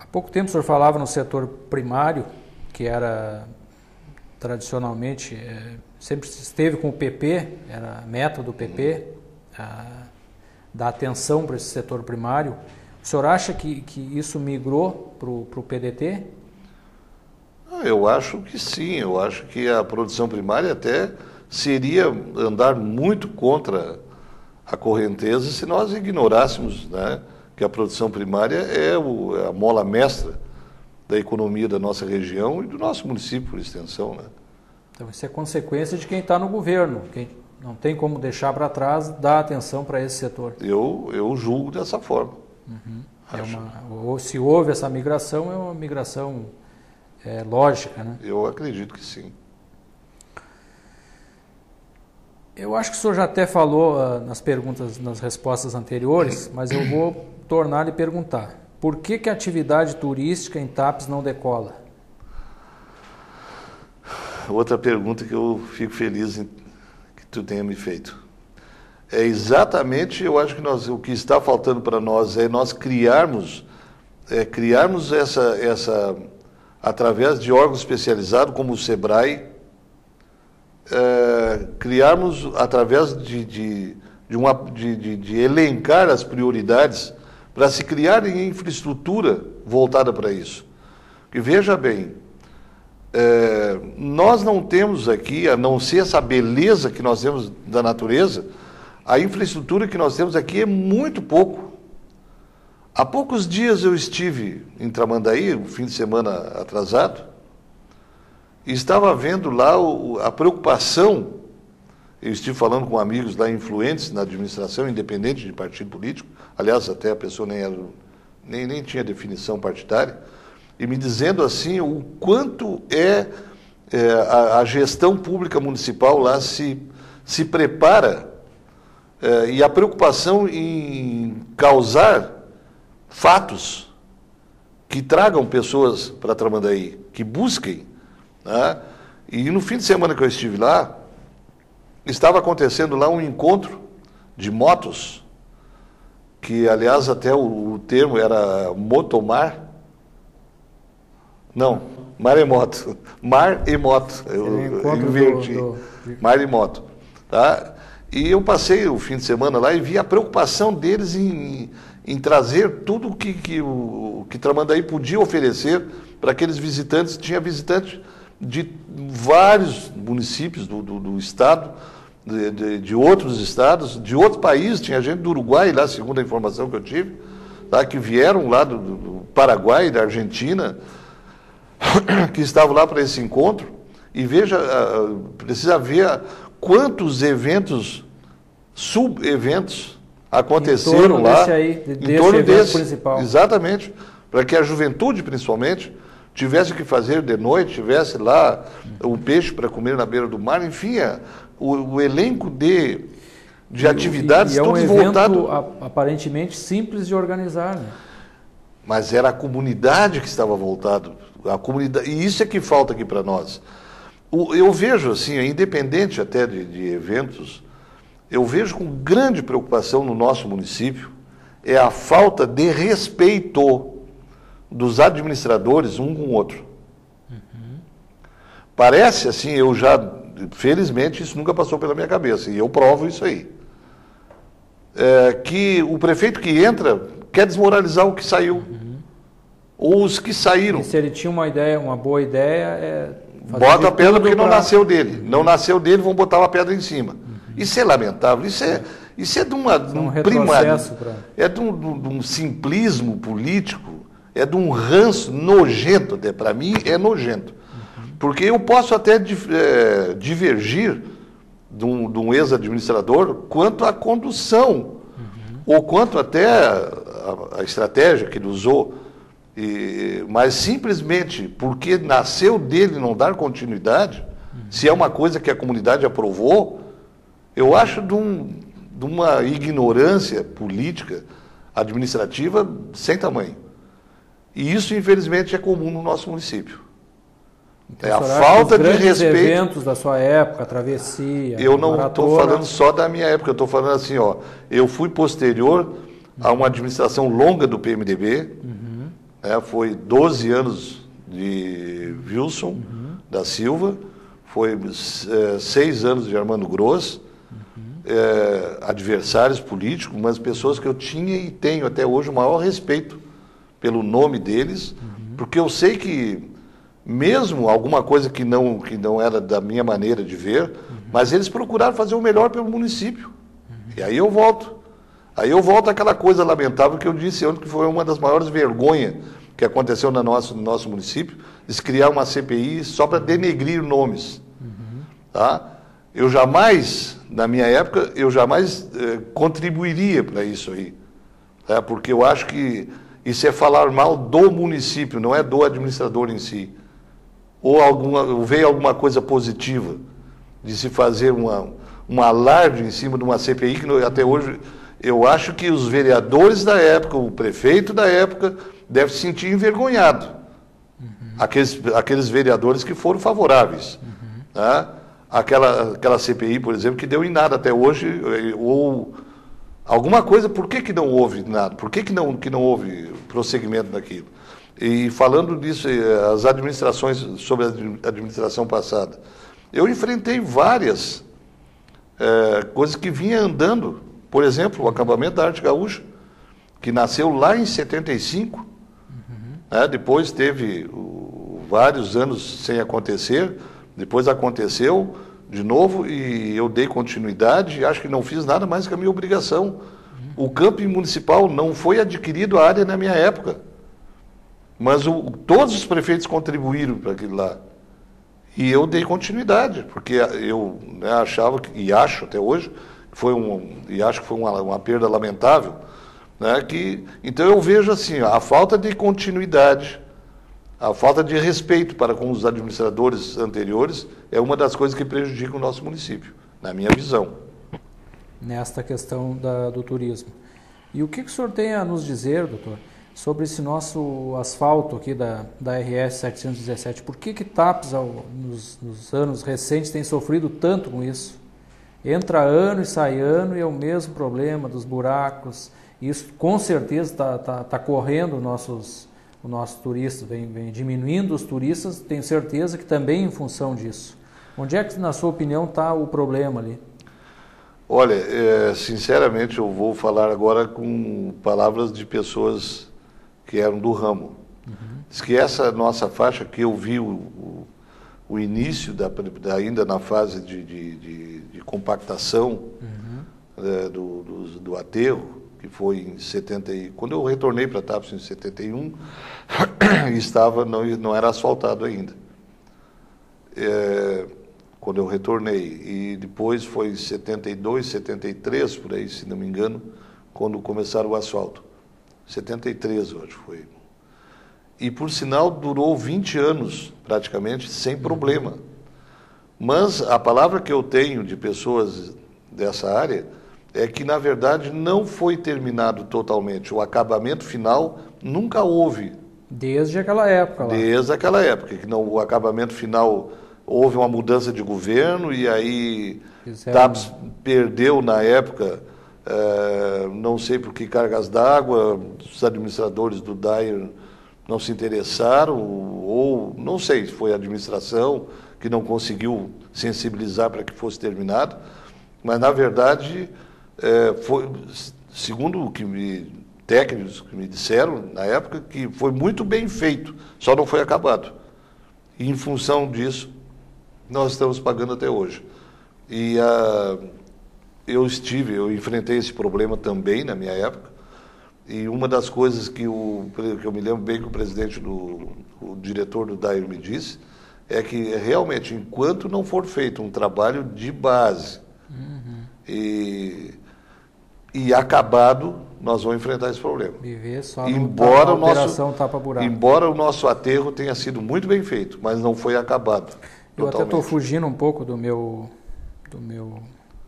Há pouco tempo o senhor falava no setor primário, que era tradicionalmente, sempre esteve com o PP, era a meta do PP, dar atenção para esse setor primário. O senhor acha que isso migrou para o PDT? Eu acho que sim. Eu acho que a produção primária até seria andar muito contra a correnteza se nós ignorássemos, né, que a produção primária é a mola mestra da economia da nossa região e do nosso município, por extensão, né? Então isso é consequência de quem está no governo. Quem não tem como deixar para trás, dar atenção para esse setor. Eu julgo dessa forma. Ou se houve essa migração, é uma migração lógica, né? Eu acredito que sim. Eu acho que o senhor já até falou nas respostas anteriores, mas eu vou tornar a lhe perguntar. Por que a atividade turística em TAPES não decola? Outra pergunta que eu fico feliz que tu tenha me feito. É exatamente, eu acho que o que está faltando para nós é nós criarmos essa através de órgãos especializados como o SEBRAE, criarmos através de elencar as prioridades para se criar infraestrutura voltada para isso. E veja bem, nós não temos aqui, a não ser essa beleza que nós temos da natureza, a infraestrutura que nós temos aqui é muito pouco. Há poucos dias eu estive em Tramandaí, um fim de semana atrasado, e estava vendo lá a preocupação. Eu estive falando com amigos lá influentes na administração, independente de partido político, aliás, até a pessoa nem tinha definição partidária, e me dizendo assim o quanto a gestão pública municipal lá se prepara e a preocupação em causar fatos que tragam pessoas para Tramandaí, que busquem, né? E no fim de semana que eu estive lá, estava acontecendo lá um encontro de motos, que aliás até o termo era motomar. Não, mar e moto. Mar e moto. Eu inverti. Mar e moto. Tá? E eu passei o fim de semana lá e vi a preocupação deles em trazer tudo o que Tramandaí podia oferecer para aqueles visitantes. Tinha visitantes de vários municípios do estado, de outros estados, de outros países. Tinha gente do Uruguai lá, segundo a informação que eu tive, tá? Que vieram lá do Paraguai, da Argentina, que estavam lá para esse encontro. E veja, precisa ver quantos eventos, sub-eventos aconteceram lá, em torno desse principal. Exatamente, para que a juventude, principalmente, tivesse o que fazer de noite, tivesse lá o peixe para comer na beira do mar, enfim, o elenco de atividades, todos voltados. É um evento aparentemente simples de organizar, né? Mas era a comunidade que estava voltada, a comunidade, e isso é que falta aqui para nós. Eu vejo assim, independente até de eventos, eu vejo com grande preocupação no nosso município é a falta de respeito dos administradores um com o outro. Parece assim, felizmente isso nunca passou pela minha cabeça, e eu provo isso aí. que o prefeito que entra quer desmoralizar o que saiu, ou os que saíram. E se ele tinha uma boa ideia, bota a pedra porque não nasceu dele. Não nasceu dele, vão botar uma pedra em cima. Isso é lamentável, isso é de um primário, é de um simplismo político, é de um ranço nojento, para mim é nojento. Porque eu posso até divergir de um ex-administrador quanto à condução, ou quanto até a estratégia que ele usou, mas simplesmente porque nasceu dele não dar continuidade, se é uma coisa que a comunidade aprovou, eu acho de uma ignorância política, administrativa, sem tamanho. E isso, infelizmente, é comum no nosso município. Então, a falta de respeito. Eventos da sua época, a travessia. Eu não estou falando só da minha época, eu estou falando assim, eu fui posterior a uma administração longa do PMDB, foi 12 anos de Wilson da Silva, foi 6 anos de Armando Gross, adversários políticos, mas pessoas que eu tinha e tenho até hoje o maior respeito pelo nome deles, porque eu sei que mesmo alguma coisa que não era da minha maneira de ver, mas eles procuraram fazer o melhor pelo município. E aí eu volto. Aí eu volto àquela coisa lamentável que eu disse ontem, que foi uma das maiores vergonhas que aconteceu no nosso município, de se criar uma CPI só para denegrir nomes. Tá? Eu jamais, na minha época, contribuiria para isso aí. Tá? Porque eu acho que isso é falar mal do município, não é do administrador em si. Ou veio alguma coisa positiva de se fazer um alarde em cima de uma CPI, que até hoje eu acho que os vereadores da época, o prefeito da época, deve se sentir envergonhado. Aqueles vereadores que foram favoráveis. Tá? Aquela CPI, por exemplo, que deu em nada até hoje, ou alguma coisa, por que não houve nada? Por que não houve prosseguimento daquilo? E falando disso, as administrações, sobre a administração passada, eu enfrentei várias coisas que vinha andando. Por exemplo, o acampamento da Arte Gaúcha, que nasceu lá em 75, depois teve vários anos sem acontecer, depois aconteceu de novo e eu dei continuidade e acho que não fiz nada mais que a minha obrigação. O camping municipal não foi adquirido a área na minha época, mas todos os prefeitos contribuíram para aquilo lá. E eu dei continuidade, porque eu achava, e acho até hoje, acho que foi uma perda lamentável. Então eu vejo assim, a falta de continuidade, a falta de respeito para com os administradores anteriores é uma das coisas que prejudica o nosso município, na minha visão. Nesta questão do turismo. E o que o senhor tem a nos dizer, doutor, sobre esse nosso asfalto aqui da RS 717? Por que TAPS, nos anos recentes, tem sofrido tanto com isso? Entra ano e sai ano e é o mesmo problema dos buracos. Isso com certeza está correndo o nosso turista, vem diminuindo os turistas, tenho certeza que também em função disso. Onde é que, na sua opinião, está o problema ali? Olha, sinceramente, eu vou falar agora com palavras de pessoas que eram do ramo. Diz que essa nossa faixa, que eu vi o início, ainda na fase de compactação do aterro, que foi em 70, quando eu retornei para TAPS em 71, não era asfaltado ainda. Quando eu retornei, e depois foi em 72, 73, por aí, se não me engano, quando começaram o asfalto. 73, eu acho que foi. E, por sinal, durou 20 anos, praticamente, sem problema. Mas a palavra que eu tenho de pessoas dessa área é que, na verdade, não foi terminado totalmente. O acabamento final nunca houve. Desde aquela época. Desde aquela época, que o acabamento final, houve uma mudança de governo e aí TAPS perdeu na época, não sei por que cargas d'água, os administradores do DAIR não se interessaram, ou não sei se foi a administração que não conseguiu sensibilizar para que fosse terminado, mas, na verdade, foi, segundo o que técnicos que me disseram na época, que foi muito bem feito, só não foi acabado. E em função disso, nós estamos pagando até hoje. E eu enfrentei esse problema também na minha época, e uma das coisas que eu me lembro bem que o diretor do DAIR me disse, é que realmente, enquanto não for feito um trabalho de base e acabado, nós vamos enfrentar esse problema. Viver só embora a operação tapa-buraco. Embora o nosso aterro tenha sido muito bem feito, mas não foi acabado. Eu totalmente. até estou fugindo um pouco do meu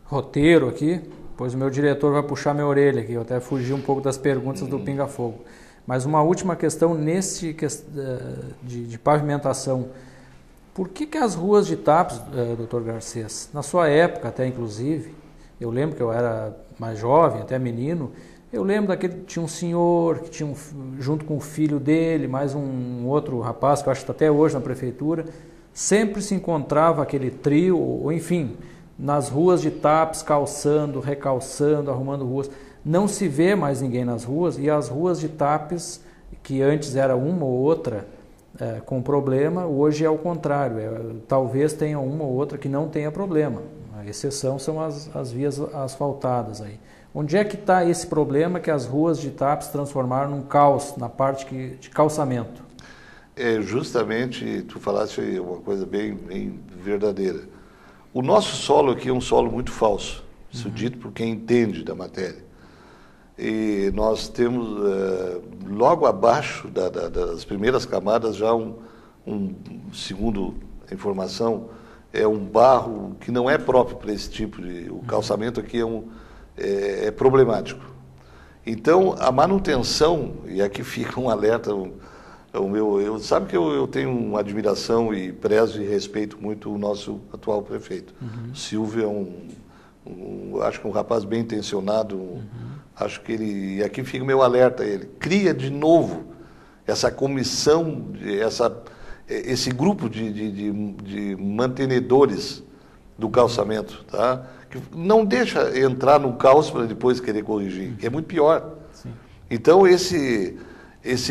roteiro aqui, pois o meu diretor vai puxar minha orelha aqui. Eu até fugi um pouco das perguntas do Pinga Fogo. Mas uma última questão de pavimentação. Por que as ruas de Tapes, Dr. Garcês, na sua época até inclusive, eu lembro que eu era mais jovem, até menino, eu lembro tinha um senhor que tinha junto com o filho dele, mais um outro rapaz que eu acho que está até hoje na prefeitura, sempre se encontrava aquele trio, ou enfim, nas ruas de Tapes, calçando, recalçando, arrumando ruas. Não se vê mais ninguém nas ruas, e as ruas de Tapes, que antes era uma ou outra com problema, hoje é o contrário. Talvez tenha uma ou outra que não tenha problema. A exceção são as vias asfaltadas aí. Onde é que está esse problema que as ruas de Tapes transformaram num caos, na parte de calçamento? Justamente, tu falaste aí uma coisa bem verdadeira. O nosso solo aqui é um solo muito falso, isso dito por quem entende da matéria. E nós temos, logo abaixo das primeiras camadas, já segundo a informação, é um barro que não é próprio para esse tipo de... O calçamento aqui é problemático. Então, a manutenção, e aqui fica um alerta, sabe que eu tenho uma admiração e prezo e respeito muito o nosso atual prefeito. Silvio é acho que um rapaz bem intencionado, acho que e aqui fica o meu alerta a ele, cria de novo essa comissão, esse grupo de mantenedores do calçamento, tá? Que não deixa entrar no caos para depois querer corrigir, que é muito pior. Sim. Então, esse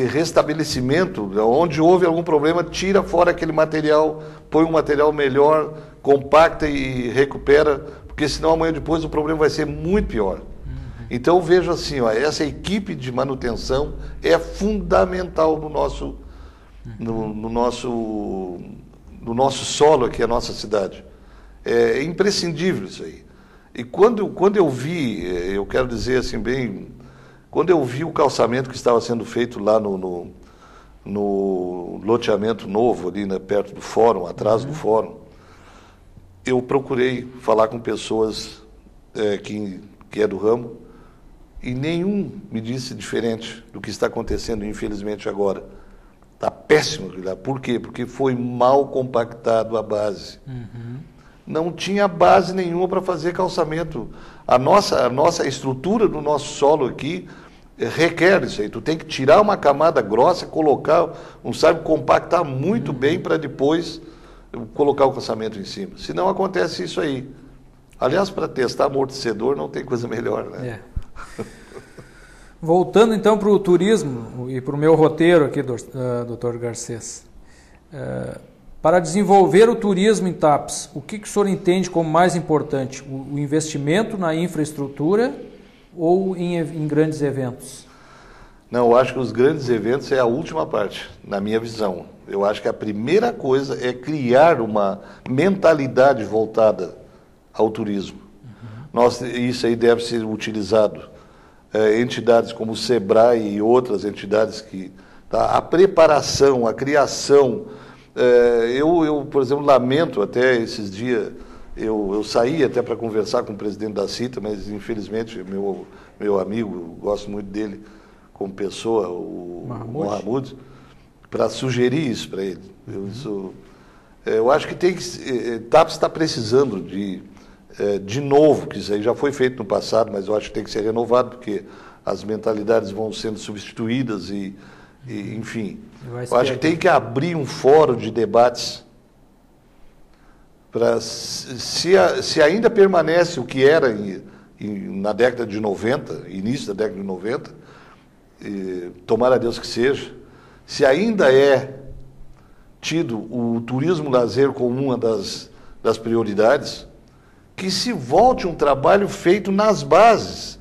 restabelecimento, onde houve algum problema, tira fora aquele material, põe um material melhor, compacta e recupera, porque senão amanhã depois o problema vai ser muito pior. Então, vejo assim, essa equipe de manutenção é fundamental no nosso solo aqui, a nossa cidade. É imprescindível isso aí. E quando eu vi, eu quero dizer assim bem, quando eu vi o calçamento que estava sendo feito lá no loteamento novo, ali perto do fórum, atrás do fórum, eu procurei falar com pessoas que é do ramo, e nenhum me disse diferente do que está acontecendo, infelizmente, agora. Está péssimo. Por quê? Porque foi mal compactado a base. Não tinha base nenhuma para fazer calçamento. A nossa estrutura do nosso solo aqui requer isso aí. Tu tem que tirar uma camada grossa, colocar, compactar muito bem para depois colocar o calçamento em cima. Senão acontece isso aí. Aliás, para testar amortecedor não tem coisa melhor, né? Voltando então para o turismo e para o meu roteiro aqui, Dr. Garcês. Para desenvolver o turismo em Tapes, o que o senhor entende como mais importante? O investimento na infraestrutura ou em grandes eventos? Não, eu acho que os grandes eventos é a última parte, na minha visão. Eu acho que a primeira coisa é criar uma mentalidade voltada ao turismo. Isso aí deve ser utilizado. Entidades como o SEBRAE e outras entidades a preparação, a criação. Eu, por exemplo, lamento até esses dias, eu saí até para conversar com o presidente da CITA, mas infelizmente meu amigo, gosto muito dele como pessoa, o Mahmoud, para sugerir isso para ele. Eu acho que Tapes está precisando de novo, que isso aí já foi feito no passado, mas eu acho que tem que ser renovado, porque as mentalidades vão sendo substituídas enfim. Eu acho que tem que abrir um fórum de debates para se ainda permanece o que era na década de 90, início da década de 90, tomara Deus que seja, se ainda é tido o turismo lazer como uma das prioridades, que se volte um trabalho feito nas bases.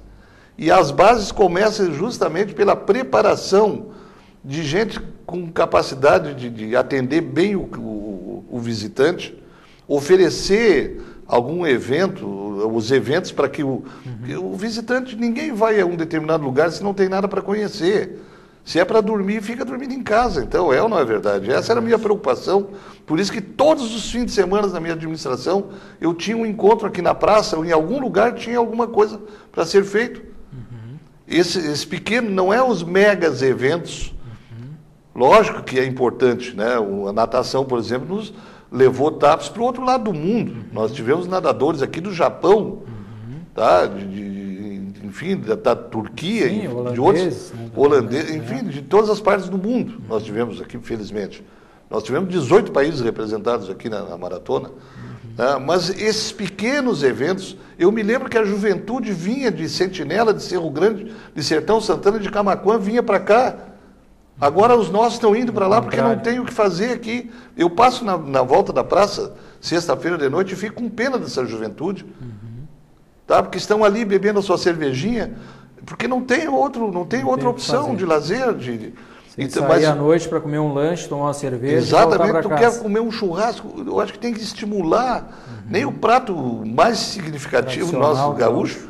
E as bases começam justamente pela preparação de gente com capacidade de atender bem o visitante, oferecer algum evento, os eventos para que o visitante, ninguém vai a um determinado lugar se não tem nada para conhecer. Se é para dormir, fica dormindo em casa. Então, é ou não é verdade? Essa era a minha preocupação. Por isso que todos os fins de semana na minha administração, eu tinha um encontro aqui na praça, ou em algum lugar tinha alguma coisa para ser feito. Esse pequeno, não é os megas eventos. Lógico que é importante, né? A natação, por exemplo, nos levou TAPs para o outro lado do mundo. Nós tivemos nadadores aqui do Japão, tá? Enfim, da Turquia, sim, de outros holandeses, enfim, de todas as partes do mundo nós tivemos aqui, felizmente. Nós tivemos 18 países representados aqui na maratona, né? Mas esses pequenos eventos, eu me lembro que a juventude vinha de Sentinela, de Cerro Grande, de Sertão Santana, de Camaquã, vinha para cá. Agora os nossos estão indo para lá porque não tem o que fazer aqui. Eu passo na volta da praça, sexta-feira de noite, e fico com pena dessa juventude. Tá? Porque estão ali bebendo a sua cervejinha, porque não tem outra opção de lazer. Então, sair à noite para comer um lanche, tomar uma cerveja. Exatamente, tu quer comer um churrasco, eu acho que tem que estimular. Nem o prato mais significativo nosso gaúcho,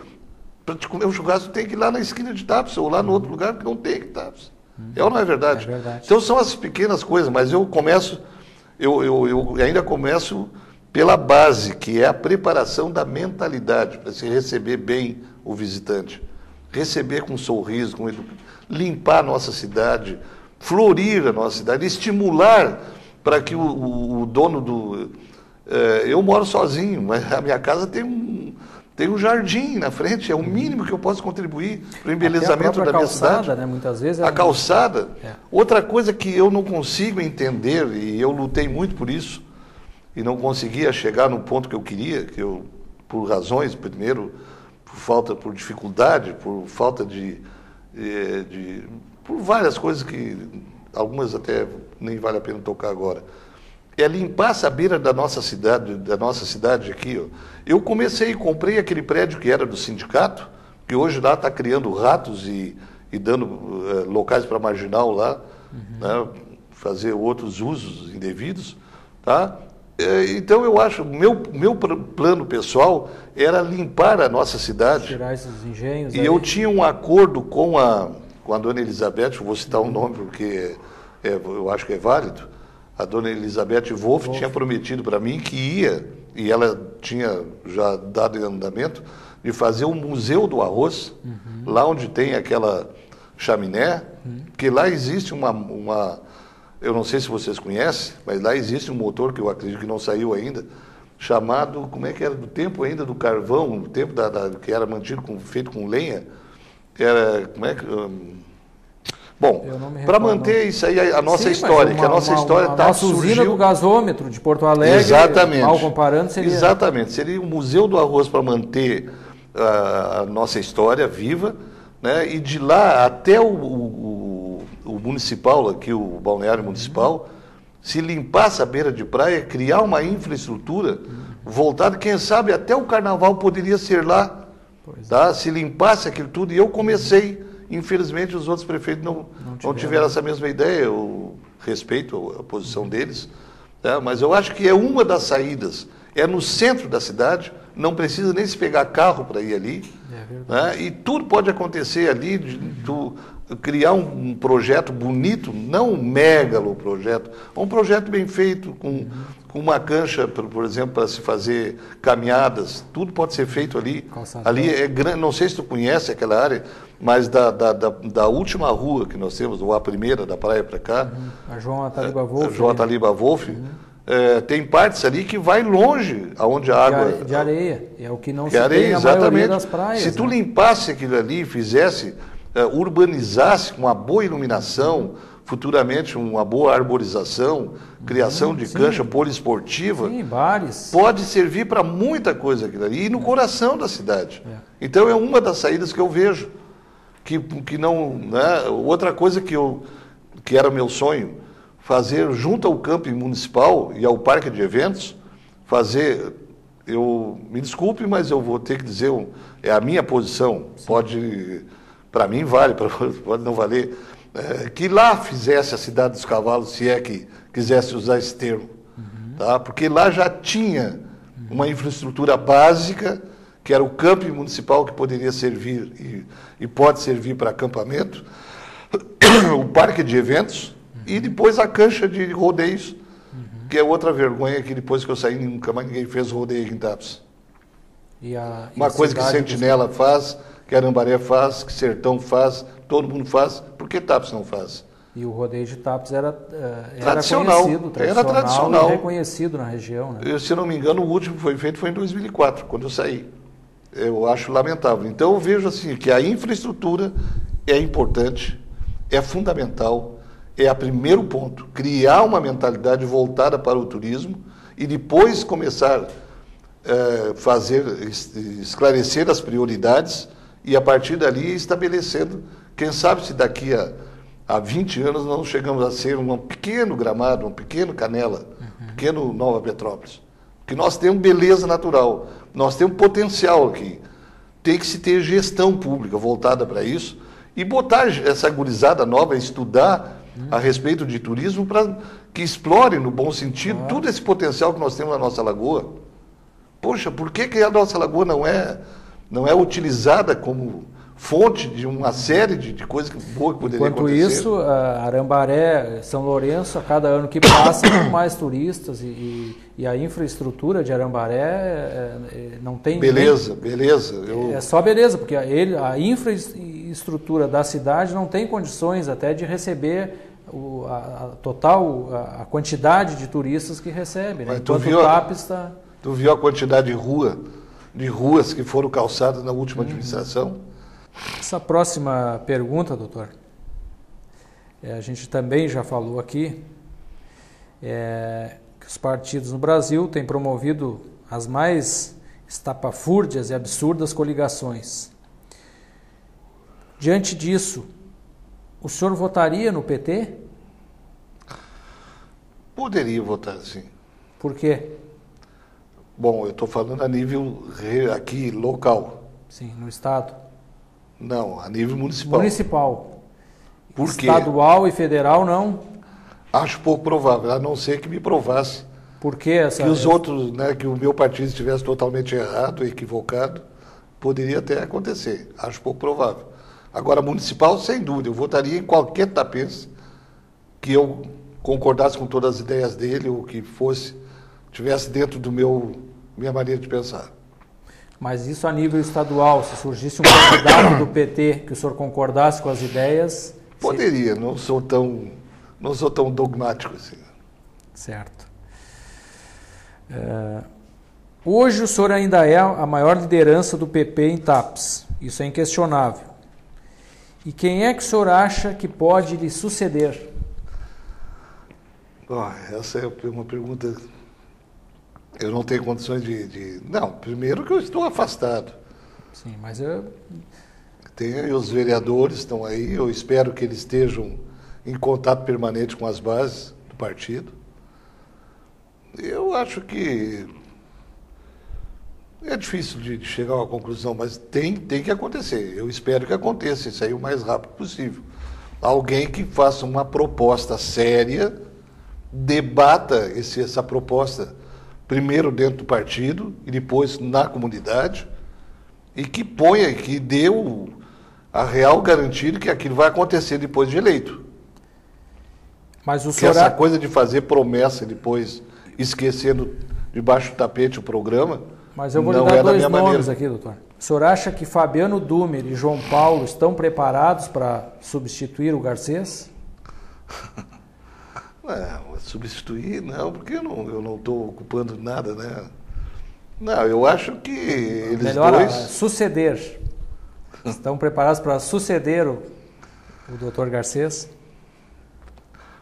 para te comer um churrasco, tem que ir lá na esquina de TAPS, ou lá no outro lugar, porque não tem que TAPS. É ou não é verdade? É verdade. Então são as pequenas coisas, mas eu ainda começo pela base, que é a preparação da mentalidade, para se receber bem o visitante. Receber com um sorriso, limpar a nossa cidade, florir a nossa cidade, estimular para que o dono do... eu moro sozinho, mas a minha casa tem um jardim na frente, é o mínimo que eu posso contribuir para o embelezamento da minha cidade. Né? Muitas vezes a calçada. Outra coisa que eu não consigo entender, e eu lutei muito por isso, e não conseguia chegar no ponto que eu queria, por razões, primeiro, por dificuldade, por falta por várias coisas que algumas até nem vale a pena tocar agora. É limpar essa beira da nossa cidade aqui. Ó. Eu comprei aquele prédio que era do sindicato, que hoje lá está criando ratos e dando locais para marginal lá, né, fazer outros usos indevidos, tá? Então eu acho, meu plano pessoal era limpar a nossa cidade. Tirar esses engenhos. E eu tinha um acordo com a dona Elizabeth, vou citar um nome porque eu acho que é válido. A dona Elizabeth Wolff tinha prometido para mim que ia, e ela tinha já dado em andamento, de fazer um museu do arroz, lá onde tem aquela chaminé, que lá existe eu não sei se vocês conhecem, mas lá existe um motor que eu acredito que não saiu ainda, chamado, como é que era, do tempo ainda do carvão, do tempo que era mantido feito com lenha, como é que... Bom, para manter isso aí, a nossa história, que a nossa história está surgindo... A usina do gasômetro de Porto Alegre, exatamente, mal comparando, seria... Exatamente, seria um museu do arroz para manter a nossa história viva, né? E de lá até o municipal, aqui o balneário municipal, se limpasse a beira de praia, criar uma infraestrutura voltada, quem sabe até o carnaval poderia ser lá, tá? Se limpasse aquilo tudo, e eu comecei... Infelizmente, os outros prefeitos não tiveram essa mesma ideia. Eu respeito a posição deles, tá? Mas eu acho que é uma das saídas. É no centro da cidade, não precisa nem se pegar carro para ir ali. Né? E tudo pode acontecer ali, criar um projeto bonito, não um megalo projeto, um projeto bem feito, com uma cancha, por exemplo, para se fazer caminhadas, tudo pode ser feito ali. Calçadão. Ali é grande, não sei se tu conhece aquela área, mas da última rua que nós temos, ou a primeira da praia para cá, a João Ataliba Wolff. João Ataliba Wolff, tem partes ali que vai longe, aonde a água... De areia, é o que não se tem na maioria das praias. Se tu limpasse aquilo ali, fizesse, urbanizasse com uma boa iluminação, futuramente uma boa arborização, criação de cancha poliesportiva, Sim, bares. pode servir para muita coisa aquilo ali, e no coração da cidade. Então é uma das saídas que eu vejo, que não, né? Outra coisa que era meu sonho, fazer junto ao camping municipal e ao parque de eventos, me desculpe, mas eu vou ter que dizer, é a minha posição, para mim vale, pode não valer, que lá fizesse a Cidade dos Cavalos, se é que quisesse usar esse termo, tá? Porque lá já tinha uma infraestrutura básica, que era o camping municipal, que poderia servir e pode servir para acampamento, o parque de eventos e depois a cancha de rodeios, que é outra vergonha, que depois que eu saí nunca mais ninguém fez rodeio aqui em Tapes. Uma coisa que Sentinela faz, que Arambaré faz, que Sertão faz, todo mundo faz, por que Tapes não faz? E o rodeio de Tapes era tradicional, conhecido, era tradicional e reconhecido na região. Né? Se não me engano, o último que foi feito foi em 2004, quando eu saí. Eu acho lamentável. Então eu vejo assim que a infraestrutura é importante, é fundamental, é o primeiro ponto. Criar uma mentalidade voltada para o turismo e depois começar esclarecer as prioridades e a partir dali estabelecendo, quem sabe se daqui a 20 anos não chegamos a ser um pequeno Gramado, um pequeno Canela, um pequeno Nova Petrópolis. Porque nós temos beleza natural, nós temos potencial aqui. Tem que se ter gestão pública voltada para isso e botar essa gurizada nova a estudar a respeito de turismo para que explore, no bom sentido, todo esse potencial que nós temos na nossa lagoa. Poxa, por que a nossa lagoa não é utilizada como fonte de uma série de coisas boas que poderiam acontecer? Enquanto isso, Arambaré, São Lourenço, a cada ano que passa, tem mais turistas e a infraestrutura de Arambaré não tem... Beleza. É só beleza, porque a infraestrutura da cidade não tem condições até de receber a quantidade de turistas que recebe. Né? Enquanto o Tapes está... Tu viu a quantidade de ruas que foram calçadas na última administração? Essa próxima pergunta, doutor, a gente também já falou aqui, que os partidos no Brasil têm promovido as mais estapafúrdias e absurdas coligações. Diante disso, o senhor votaria no PT? Poderia votar, sim. Por quê? Bom, eu estou falando a nível aqui local. Sim, no estado. Não, a nível municipal. Municipal. Por quê? Estadual e federal, não? Acho pouco provável, a não ser que me provasse. Por que essa... Que os outros, né, que o meu partido estivesse totalmente errado, equivocado, poderia até acontecer. Acho pouco provável. Agora, municipal, sem dúvida, eu votaria em qualquer tapense que eu concordasse com todas as ideias dele ou que tivesse dentro do minha maneira de pensar. Mas isso a nível estadual, se surgisse um candidato do PT que o senhor concordasse com as ideias... Poderia, não sou tão dogmático assim. Certo. Hoje o senhor ainda é a maior liderança do PP em Tapes, isso é inquestionável. E quem é que o senhor acha que pode lhe suceder? Essa é uma pergunta... Eu não tenho condições de... Não, primeiro que eu estou afastado. Sim, mas os vereadores estão aí, eu espero que eles estejam em contato permanente com as bases do partido. Eu acho que é difícil de chegar a uma conclusão, mas tem que acontecer. Eu espero que aconteça isso aí o mais rápido possível. Alguém que faça uma proposta séria, debata essa proposta primeiro dentro do partido e depois na comunidade e que dê a real garantia de que aquilo vai acontecer depois de eleito. Mas o que senhor... essa coisa de fazer promessa e depois esquecendo debaixo do tapete o programa, mas eu vou lhe dar dois nomes aqui, doutor. O senhor acha que Fabiano Dumer e João Paulo estão preparados para substituir o Garcês? Substituir não, porque eu não estou ocupando nada, né? Não, eu acho que eles melhor suceder. Estão preparados para suceder o doutor Garcês?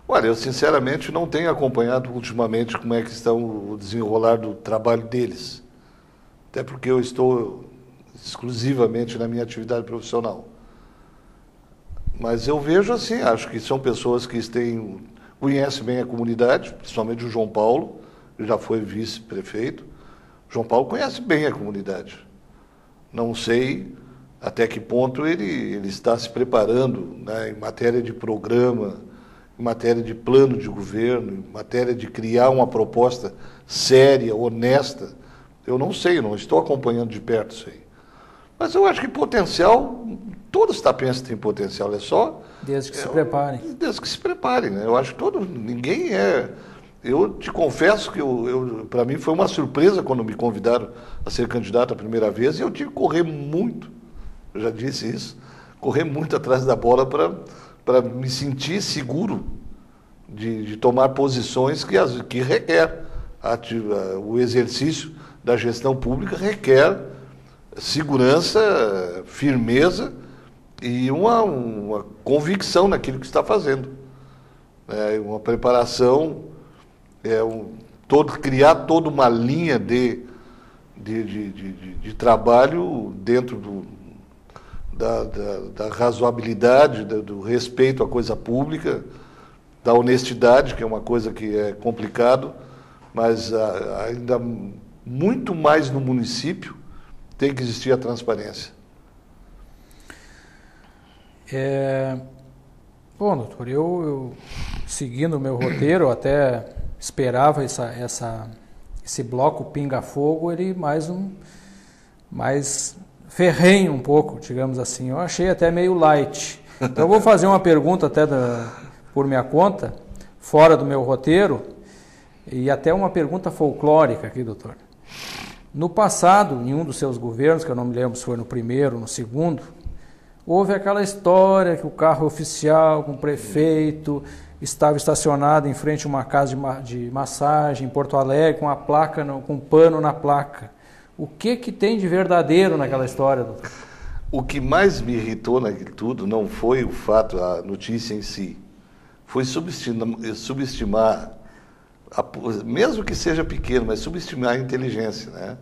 Olha, eu sinceramente não tenho acompanhado ultimamente como é que está o desenrolar do trabalho deles. Até porque eu estou exclusivamente na minha atividade profissional. Mas eu vejo assim, acho que são pessoas que conhecem bem a comunidade, principalmente o João Paulo, que já foi vice-prefeito. O João Paulo conhece bem a comunidade. Não sei até que ponto ele está se preparando, né, em matéria de programa, em matéria de plano de governo, em matéria de criar uma proposta séria, honesta. Eu não sei, não estou acompanhando de perto isso aí. Mas eu acho que potencial, todos os tapenses têm potencial, é só... Desde que se preparem. Desde que se preparem, né? Eu acho que ninguém é... Eu te confesso que para mim foi uma surpresa quando me convidaram a ser candidato a primeira vez, e eu tive que correr muito, eu já disse isso, correr muito atrás da bola para me sentir seguro de tomar posições que requer o exercício da gestão pública, requer segurança, firmeza e uma convicção naquilo que está fazendo. Uma preparação, criar toda uma linha de trabalho dentro da razoabilidade, do respeito à coisa pública, da honestidade, que é uma coisa que é complicado, mas ainda muito mais no município tem que existir a transparência. Bom, doutor, eu seguindo o meu roteiro, até esperava esse bloco pinga-fogo, ele mais ferrenho um pouco, digamos assim. Eu achei até meio light. Então eu vou fazer uma pergunta até por minha conta, fora do meu roteiro, e até uma pergunta folclórica aqui, doutor. No passado, em um dos seus governos, que eu não me lembro se foi no primeiro ou no segundo, houve aquela história que o carro oficial com o prefeito estava estacionado em frente a uma casa de massagem em Porto Alegre, com a placa, com um pano na placa. O que tem de verdadeiro naquela história, doutor? O que mais me irritou naquilo tudo não foi o fato, a notícia em si, foi subestimar, mesmo que seja pequeno, mas subestimar a inteligência, né?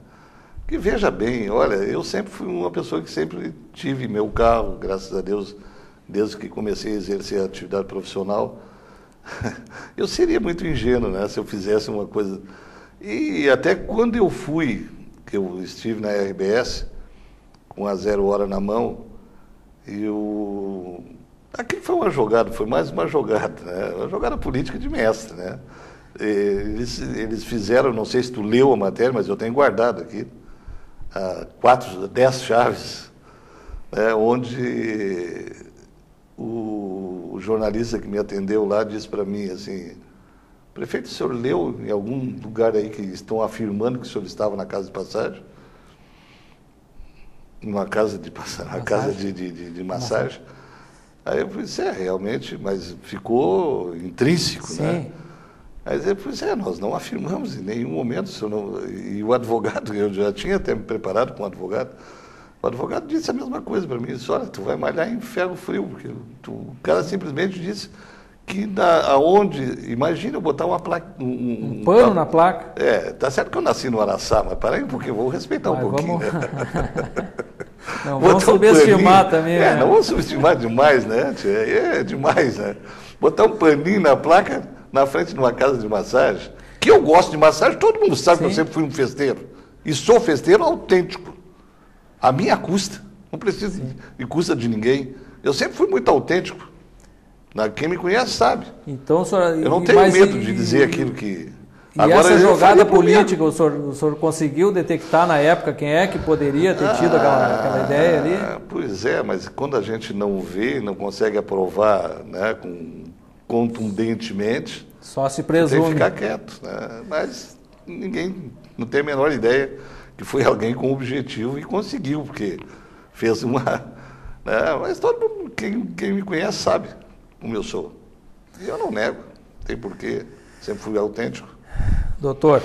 Que veja bem, olha, eu sempre fui uma pessoa que sempre tive meu carro, graças a Deus, desde que comecei a exercer a atividade profissional. Eu seria muito ingênuo, né, se eu fizesse uma coisa. E até quando que eu estive na RBS, com a 0 hora na mão, aquilo foi uma jogada, foi mais uma jogada, né? Uma jogada política de mestre, né? Eles fizeram, não sei se tu leu a matéria, mas eu tenho guardado aqui, 10 chaves, né, onde o jornalista que me atendeu lá disse para mim assim: prefeito, o senhor leu em algum lugar aí que estão afirmando que o senhor estava na casa de passagem? Numa casa de passagem, uma casa de massagem. Aí eu falei, realmente, mas ficou intrínseco, sim, né? Aí ele falou, nós não afirmamos em nenhum momento, e o advogado, eu já tinha até me preparado com o advogado disse a mesma coisa para mim, disse, olha, tu vai malhar em ferro frio, porque o cara simplesmente disse que imagina eu botar uma placa... Um pano na placa? Tá certo que eu nasci no Araçá, mas para aí um pouquinho, vou respeitar um pouquinho. Vamos... Não, vamos subestimar também. Né? Não vamos subestimar demais, né? É demais, né? Botar um paninho na placa na frente de uma casa de massagem, que eu gosto de massagem, todo mundo sabe, sim, que eu sempre fui um festeiro. E sou festeiro autêntico. A minha custa. Não preciso de custa de ninguém. Eu sempre fui muito autêntico. Quem me conhece sabe. Então, senhor, eu não tenho medo de dizer aquilo que... E agora, essa jogada política, o senhor conseguiu detectar na época quem é que poderia ter tido aquela ideia ali? Pois é, mas quando a gente não vê, não consegue aprovar, né, contundentemente... Só se presume. Tem que ficar quieto, né? Mas ninguém não tem a menor ideia que foi alguém com objetivo e conseguiu, porque fez uma... Né? Mas todo mundo, quem me conhece sabe como eu sou. E eu não nego, não tem porquê, sempre fui autêntico. Doutor,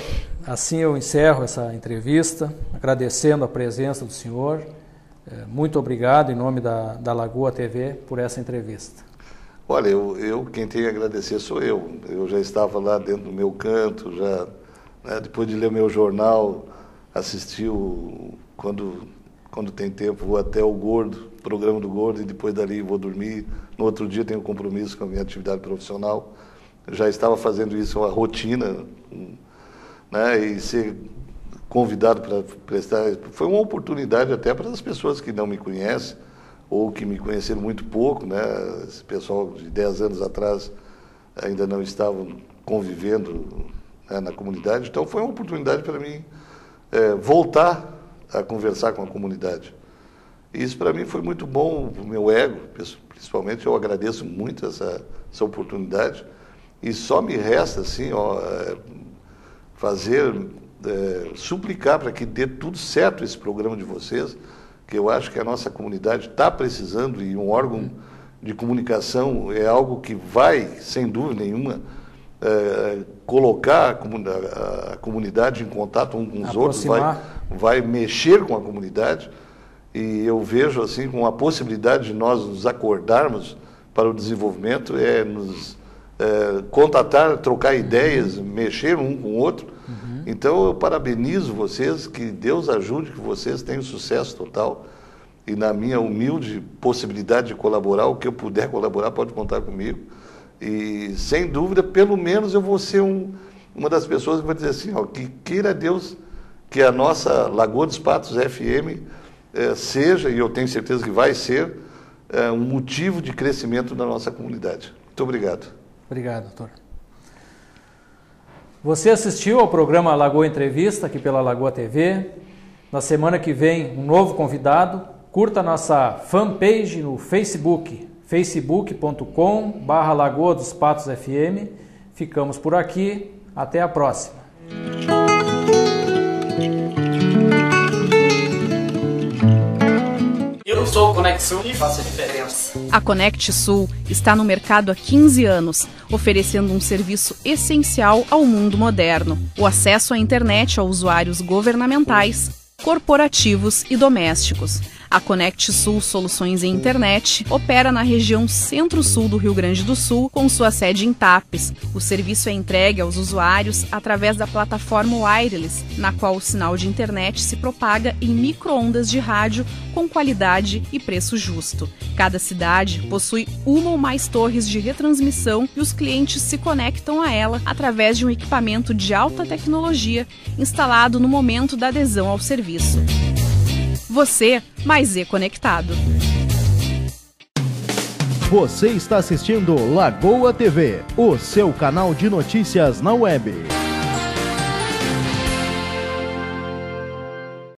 assim eu encerro essa entrevista, agradecendo a presença do senhor. Muito obrigado em nome da Lagoa TV por essa entrevista. Olha, quem tem a agradecer sou eu. Eu já estava lá dentro do meu canto, já, né, depois de ler o meu jornal, assisti quando tem tempo, vou até o Gordo, programa do Gordo, e depois dali vou dormir. No outro dia tenho um compromisso com a minha atividade profissional. Eu já estava fazendo isso, uma rotina, né, e ser convidado para prestar... Foi uma oportunidade até para as pessoas que não me conhecem, ou que me conheceram muito pouco, né? Esse pessoal de 10 anos atrás ainda não estavam convivendo, né, na comunidade. Então foi uma oportunidade para mim voltar a conversar com a comunidade. E isso para mim foi muito bom, o meu ego, principalmente. Eu agradeço muito essa oportunidade. E só me resta assim, suplicar para que dê tudo certo esse programa de vocês, que eu acho que a nossa comunidade está precisando, e um órgão de comunicação é algo que vai, sem dúvida nenhuma, colocar a comunidade em contato uns com os outros, vai mexer com a comunidade, e eu vejo assim com a possibilidade de nós nos acordarmos para o desenvolvimento, nos contatar, trocar ideias, mexer um com o outro. Então eu parabenizo vocês, que Deus ajude, que vocês tenham sucesso total, e na minha humilde possibilidade de colaborar, o que eu puder colaborar, pode contar comigo. E sem dúvida, pelo menos eu vou ser uma das pessoas que vai dizer assim, que queira Deus que a nossa Lagoa dos Patos FM seja, e eu tenho certeza que vai ser, um motivo de crescimento da nossa comunidade. Muito obrigado. Obrigado, doutor. Você assistiu ao programa Lagoa Entrevista, aqui pela Lagoa TV. Na semana que vem, um novo convidado. Curta a nossa fanpage no Facebook, facebook.com/Lagoa dos Patos FM. Ficamos por aqui. Até a próxima. Eu sou o Conexul e faço a diferença. A Conect Sul está no mercado há 15 anos, oferecendo um serviço essencial ao mundo moderno: o acesso à internet a usuários governamentais, corporativos e domésticos. A Conect Sul Soluções em Internet opera na região centro-sul do Rio Grande do Sul, com sua sede em Tapes. O serviço é entregue aos usuários através da plataforma wireless, na qual o sinal de internet se propaga em micro-ondas de rádio com qualidade e preço justo. Cada cidade possui uma ou mais torres de retransmissão e os clientes se conectam a ela através de um equipamento de alta tecnologia instalado no momento da adesão ao serviço. Você mais conectado. Você está assistindo Lagoa TV, o seu canal de notícias na web.